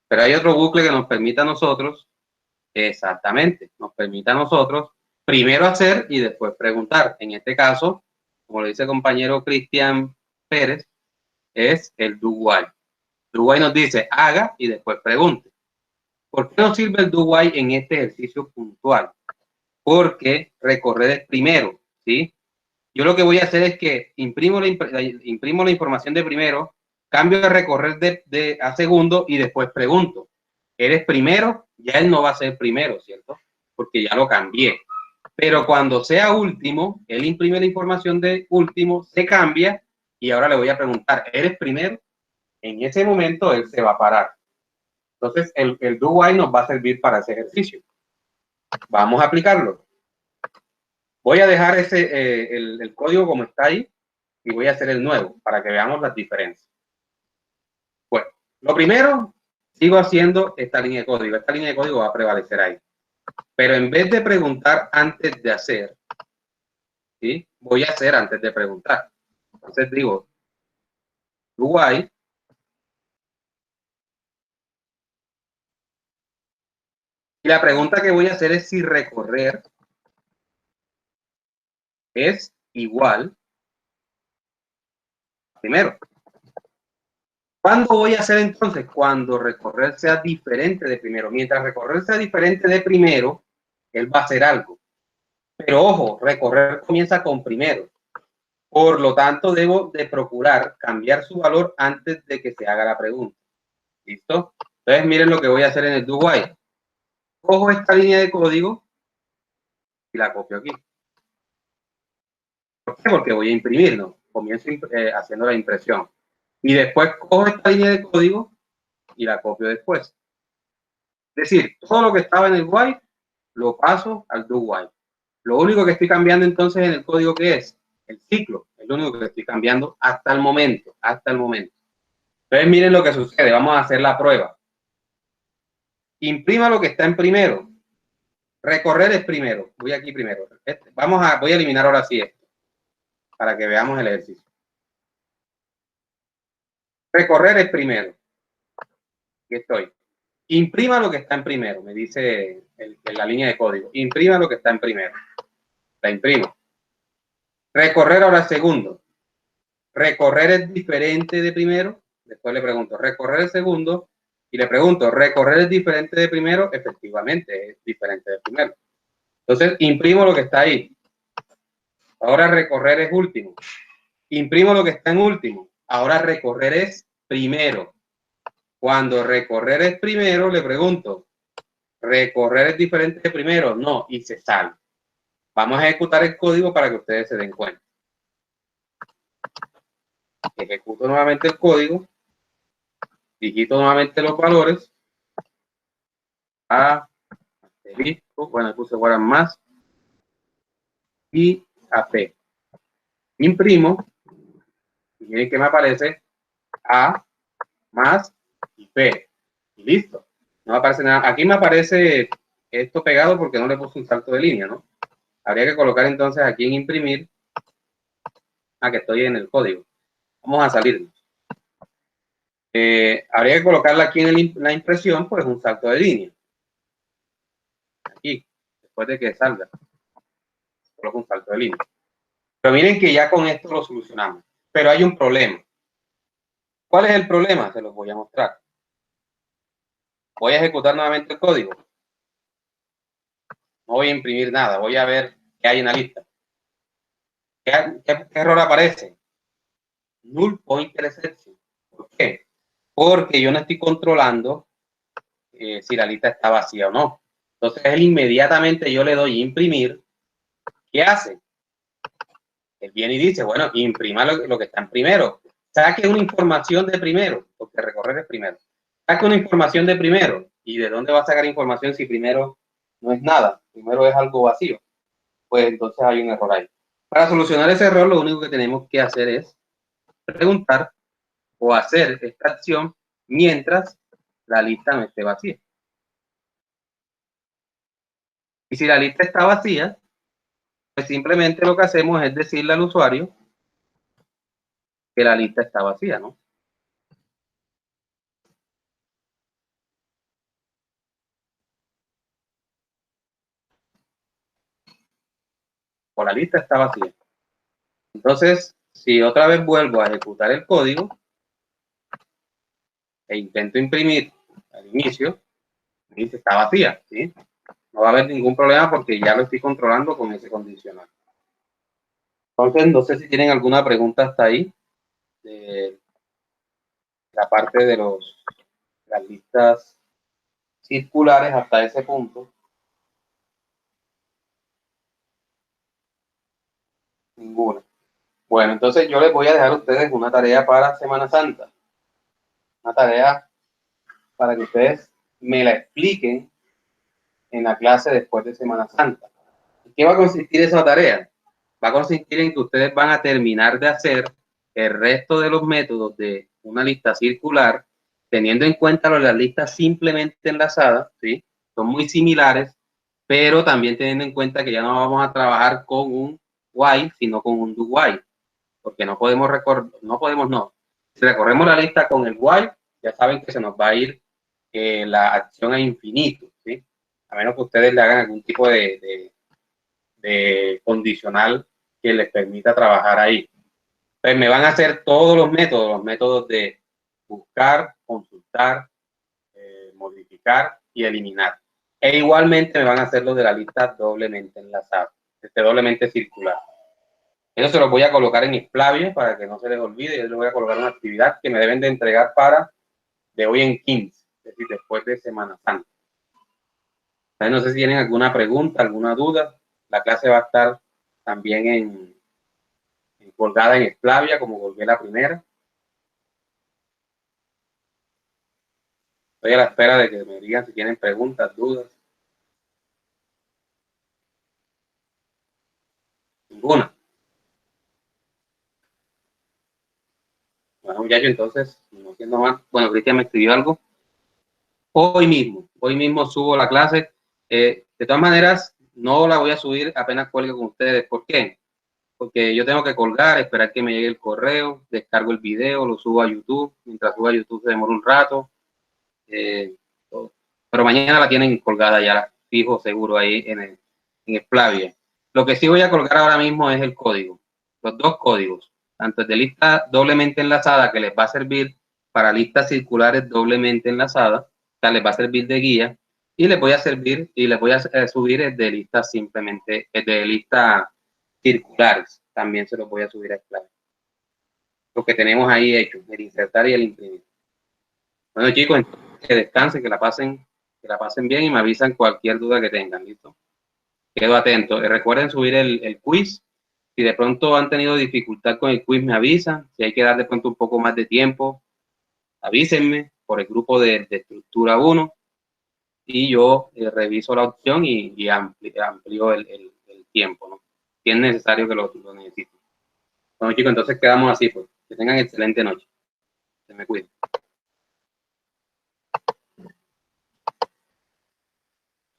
Pero hay otro bucle que nos permite a nosotros, exactamente, nos permite a nosotros primero hacer y después preguntar. En este caso, como lo dice el compañero Cristian Pérez, es el do while. Do while nos dice, haga y después pregunte. ¿Por qué nos sirve el do while en este ejercicio puntual? Porque recorrer es primero, ¿sí? Yo lo que voy a hacer es que imprimo la información de primero, cambio de recorrer a segundo y después pregunto. ¿Eres primero? Ya él no va a ser primero, ¿cierto? Porque ya lo cambié. Pero cuando sea último, él imprime la información de último, se cambia y ahora le voy a preguntar, ¿eres primero? En ese momento él se va a parar. Entonces, el do while nos va a servir para ese ejercicio. Vamos a aplicarlo. Voy a dejar el código como está ahí y voy a hacer el nuevo para que veamos las diferencias. Bueno, lo primero, sigo haciendo esta línea de código. Esta línea de código va a prevalecer ahí. Pero en vez de preguntar antes de hacer, ¿sí? Voy a hacer antes de preguntar. Entonces digo, do while Y la pregunta que voy a hacer es si recorrer es igual a primero. ¿Cuándo voy a hacer entonces? Cuando recorrer sea diferente de primero. Mientras recorrer sea diferente de primero, él va a hacer algo. Pero ojo, recorrer comienza con primero. Por lo tanto, debo de procurar cambiar su valor antes de que se haga la pregunta. ¿Listo? Entonces, miren lo que voy a hacer en el do while. Cojo esta línea de código y la copio aquí. ¿Por qué? Porque voy a imprimirlo. Comienzo haciendo la impresión. Y después cojo esta línea de código y la copio después. Es decir, todo lo que estaba en el while lo paso al do while. Lo único que estoy cambiando entonces en el código, ¿qué es? El ciclo. Es lo único que estoy cambiando hasta el momento. Hasta el momento. Entonces, miren lo que sucede. Vamos a hacer la prueba. Imprima lo que está en primero. Recorrer es primero. Voy aquí primero. Voy a eliminar ahora sí esto, para que veamos el ejercicio. Recorrer es primero. Aquí estoy. Imprima lo que está en primero, me dice la línea de código. Imprima lo que está en primero. La imprimo. Recorrer ahora es segundo. Recorrer es diferente de primero. Después le pregunto, recorrer es segundo. Y le pregunto, ¿recorrer es diferente de primero? Efectivamente, es diferente de primero. Entonces, imprimo lo que está ahí. Ahora recorrer es último. Imprimo lo que está en último. Ahora recorrer es primero. Cuando recorrer es primero, le pregunto, ¿recorrer es diferente de primero? No, y se sale. Vamos a ejecutar el código para que ustedes se den cuenta. Ejecuto nuevamente el código. Digito nuevamente los valores. A, asterisco, bueno, puse ahora más. Y AP. Imprimo. Y miren que me aparece A más y P. Y listo. No me aparece nada. Aquí me aparece esto pegado porque no le puse un salto de línea, ¿no? Habría que colocar entonces aquí en imprimir. Que estoy en el código. Vamos a salir. Habría que colocarla aquí en la impresión, pues un salto de línea. Aquí, después de que salga. Coloco un salto de línea. Pero miren que ya con esto lo solucionamos. Pero hay un problema. ¿Cuál es el problema? Se los voy a mostrar. Voy a ejecutar nuevamente el código. No voy a imprimir nada. Voy a ver qué hay en la lista. ¿Qué error aparece? Null pointer exception. ¿Por qué? Porque yo no estoy controlando si la lista está vacía o no. Entonces, él inmediatamente yo le doy imprimir. ¿Qué hace? Él viene y dice, bueno, imprima lo que está en primero. Saque una información de primero, porque recorrer es primero. Saque una información de primero. ¿Y de dónde va a sacar información si primero no es nada? Primero es algo vacío. Pues entonces hay un error ahí. Para solucionar ese error, lo único que tenemos que hacer es preguntar o hacer esta acción mientras la lista no esté vacía. Y si la lista está vacía, pues simplemente lo que hacemos es decirle al usuario que la lista está vacía, ¿no? O la lista está vacía. Entonces, si otra vez vuelvo a ejecutar el código e intento imprimir al inicio, la lista está vacía, ¿sí? No va a haber ningún problema porque ya lo estoy controlando con ese condicional. Entonces, no sé si tienen alguna pregunta hasta ahí de la parte de las listas circulares hasta ese punto. Ninguna. Bueno, entonces yo les voy a dejar a ustedes una tarea para Semana Santa. Una tarea para que ustedes me la expliquen en la clase después de Semana Santa. ¿En qué va a consistir esa tarea? Va a consistir en que ustedes van a terminar de hacer el resto de los métodos de una lista circular, teniendo en cuenta las listas simplemente enlazadas, ¿sí? Son muy similares, pero también teniendo en cuenta que ya no vamos a trabajar con un while, sino con un do while, porque no podemos Si recorremos la lista con el while, ya saben que se nos va a ir la acción a infinito, ¿sí? a menos que ustedes le hagan algún tipo de condicional que les permita trabajar ahí. Pues me van a hacer todos los métodos de buscar, consultar, modificar y eliminar. E igualmente me van a hacer los de la lista doblemente enlazada, doblemente circular. Eso se los voy a colocar en Splavia para que no se les olvide. Yo les voy a colocar una actividad que me deben de entregar para de hoy en 15, es decir, después de Semana Santa. Entonces, no sé si tienen alguna pregunta, alguna duda. La clase va a estar también colgada en Splavia, como colgué la primera. Estoy a la espera de que me digan si tienen preguntas, dudas. Ninguna. Bueno, muchachos, entonces, no siendo más. Bueno, Cristian me escribió algo. Hoy mismo subo la clase. De todas maneras, no la voy a subir apenas cuelgue con ustedes. ¿Por qué? Porque yo tengo que colgar, esperar que me llegue el correo, descargo el video, lo subo a YouTube. Mientras subo a YouTube se demora un rato. Pero mañana la tienen colgada ya, fijo, seguro, ahí en Splavia. Lo que sí voy a colgar ahora mismo es el código. Los dos códigos, tanto el de lista doblemente enlazada, que les va a servir para listas circulares doblemente enlazadas, o sea, les va a servir de guía, y les voy a servir, y les voy a subir el de listas simplemente, el de listas circulares, también se los voy a subir a Splavia. Lo que tenemos ahí hecho, el insertar y el imprimir. Bueno, chicos, que descansen, que la pasen bien y me avisan cualquier duda que tengan, ¿listo? Quedo atento. Recuerden subir el quiz. Si de pronto han tenido dificultad con el quiz, me avisan. Si hay que dar de pronto un poco más de tiempo, avísenme por el grupo de estructura 1 y yo reviso la opción y amplío el tiempo, ¿no? Si es necesario que lo necesiten. Bueno, chicos, entonces quedamos así, pues. Que tengan excelente noche. Se me cuiden.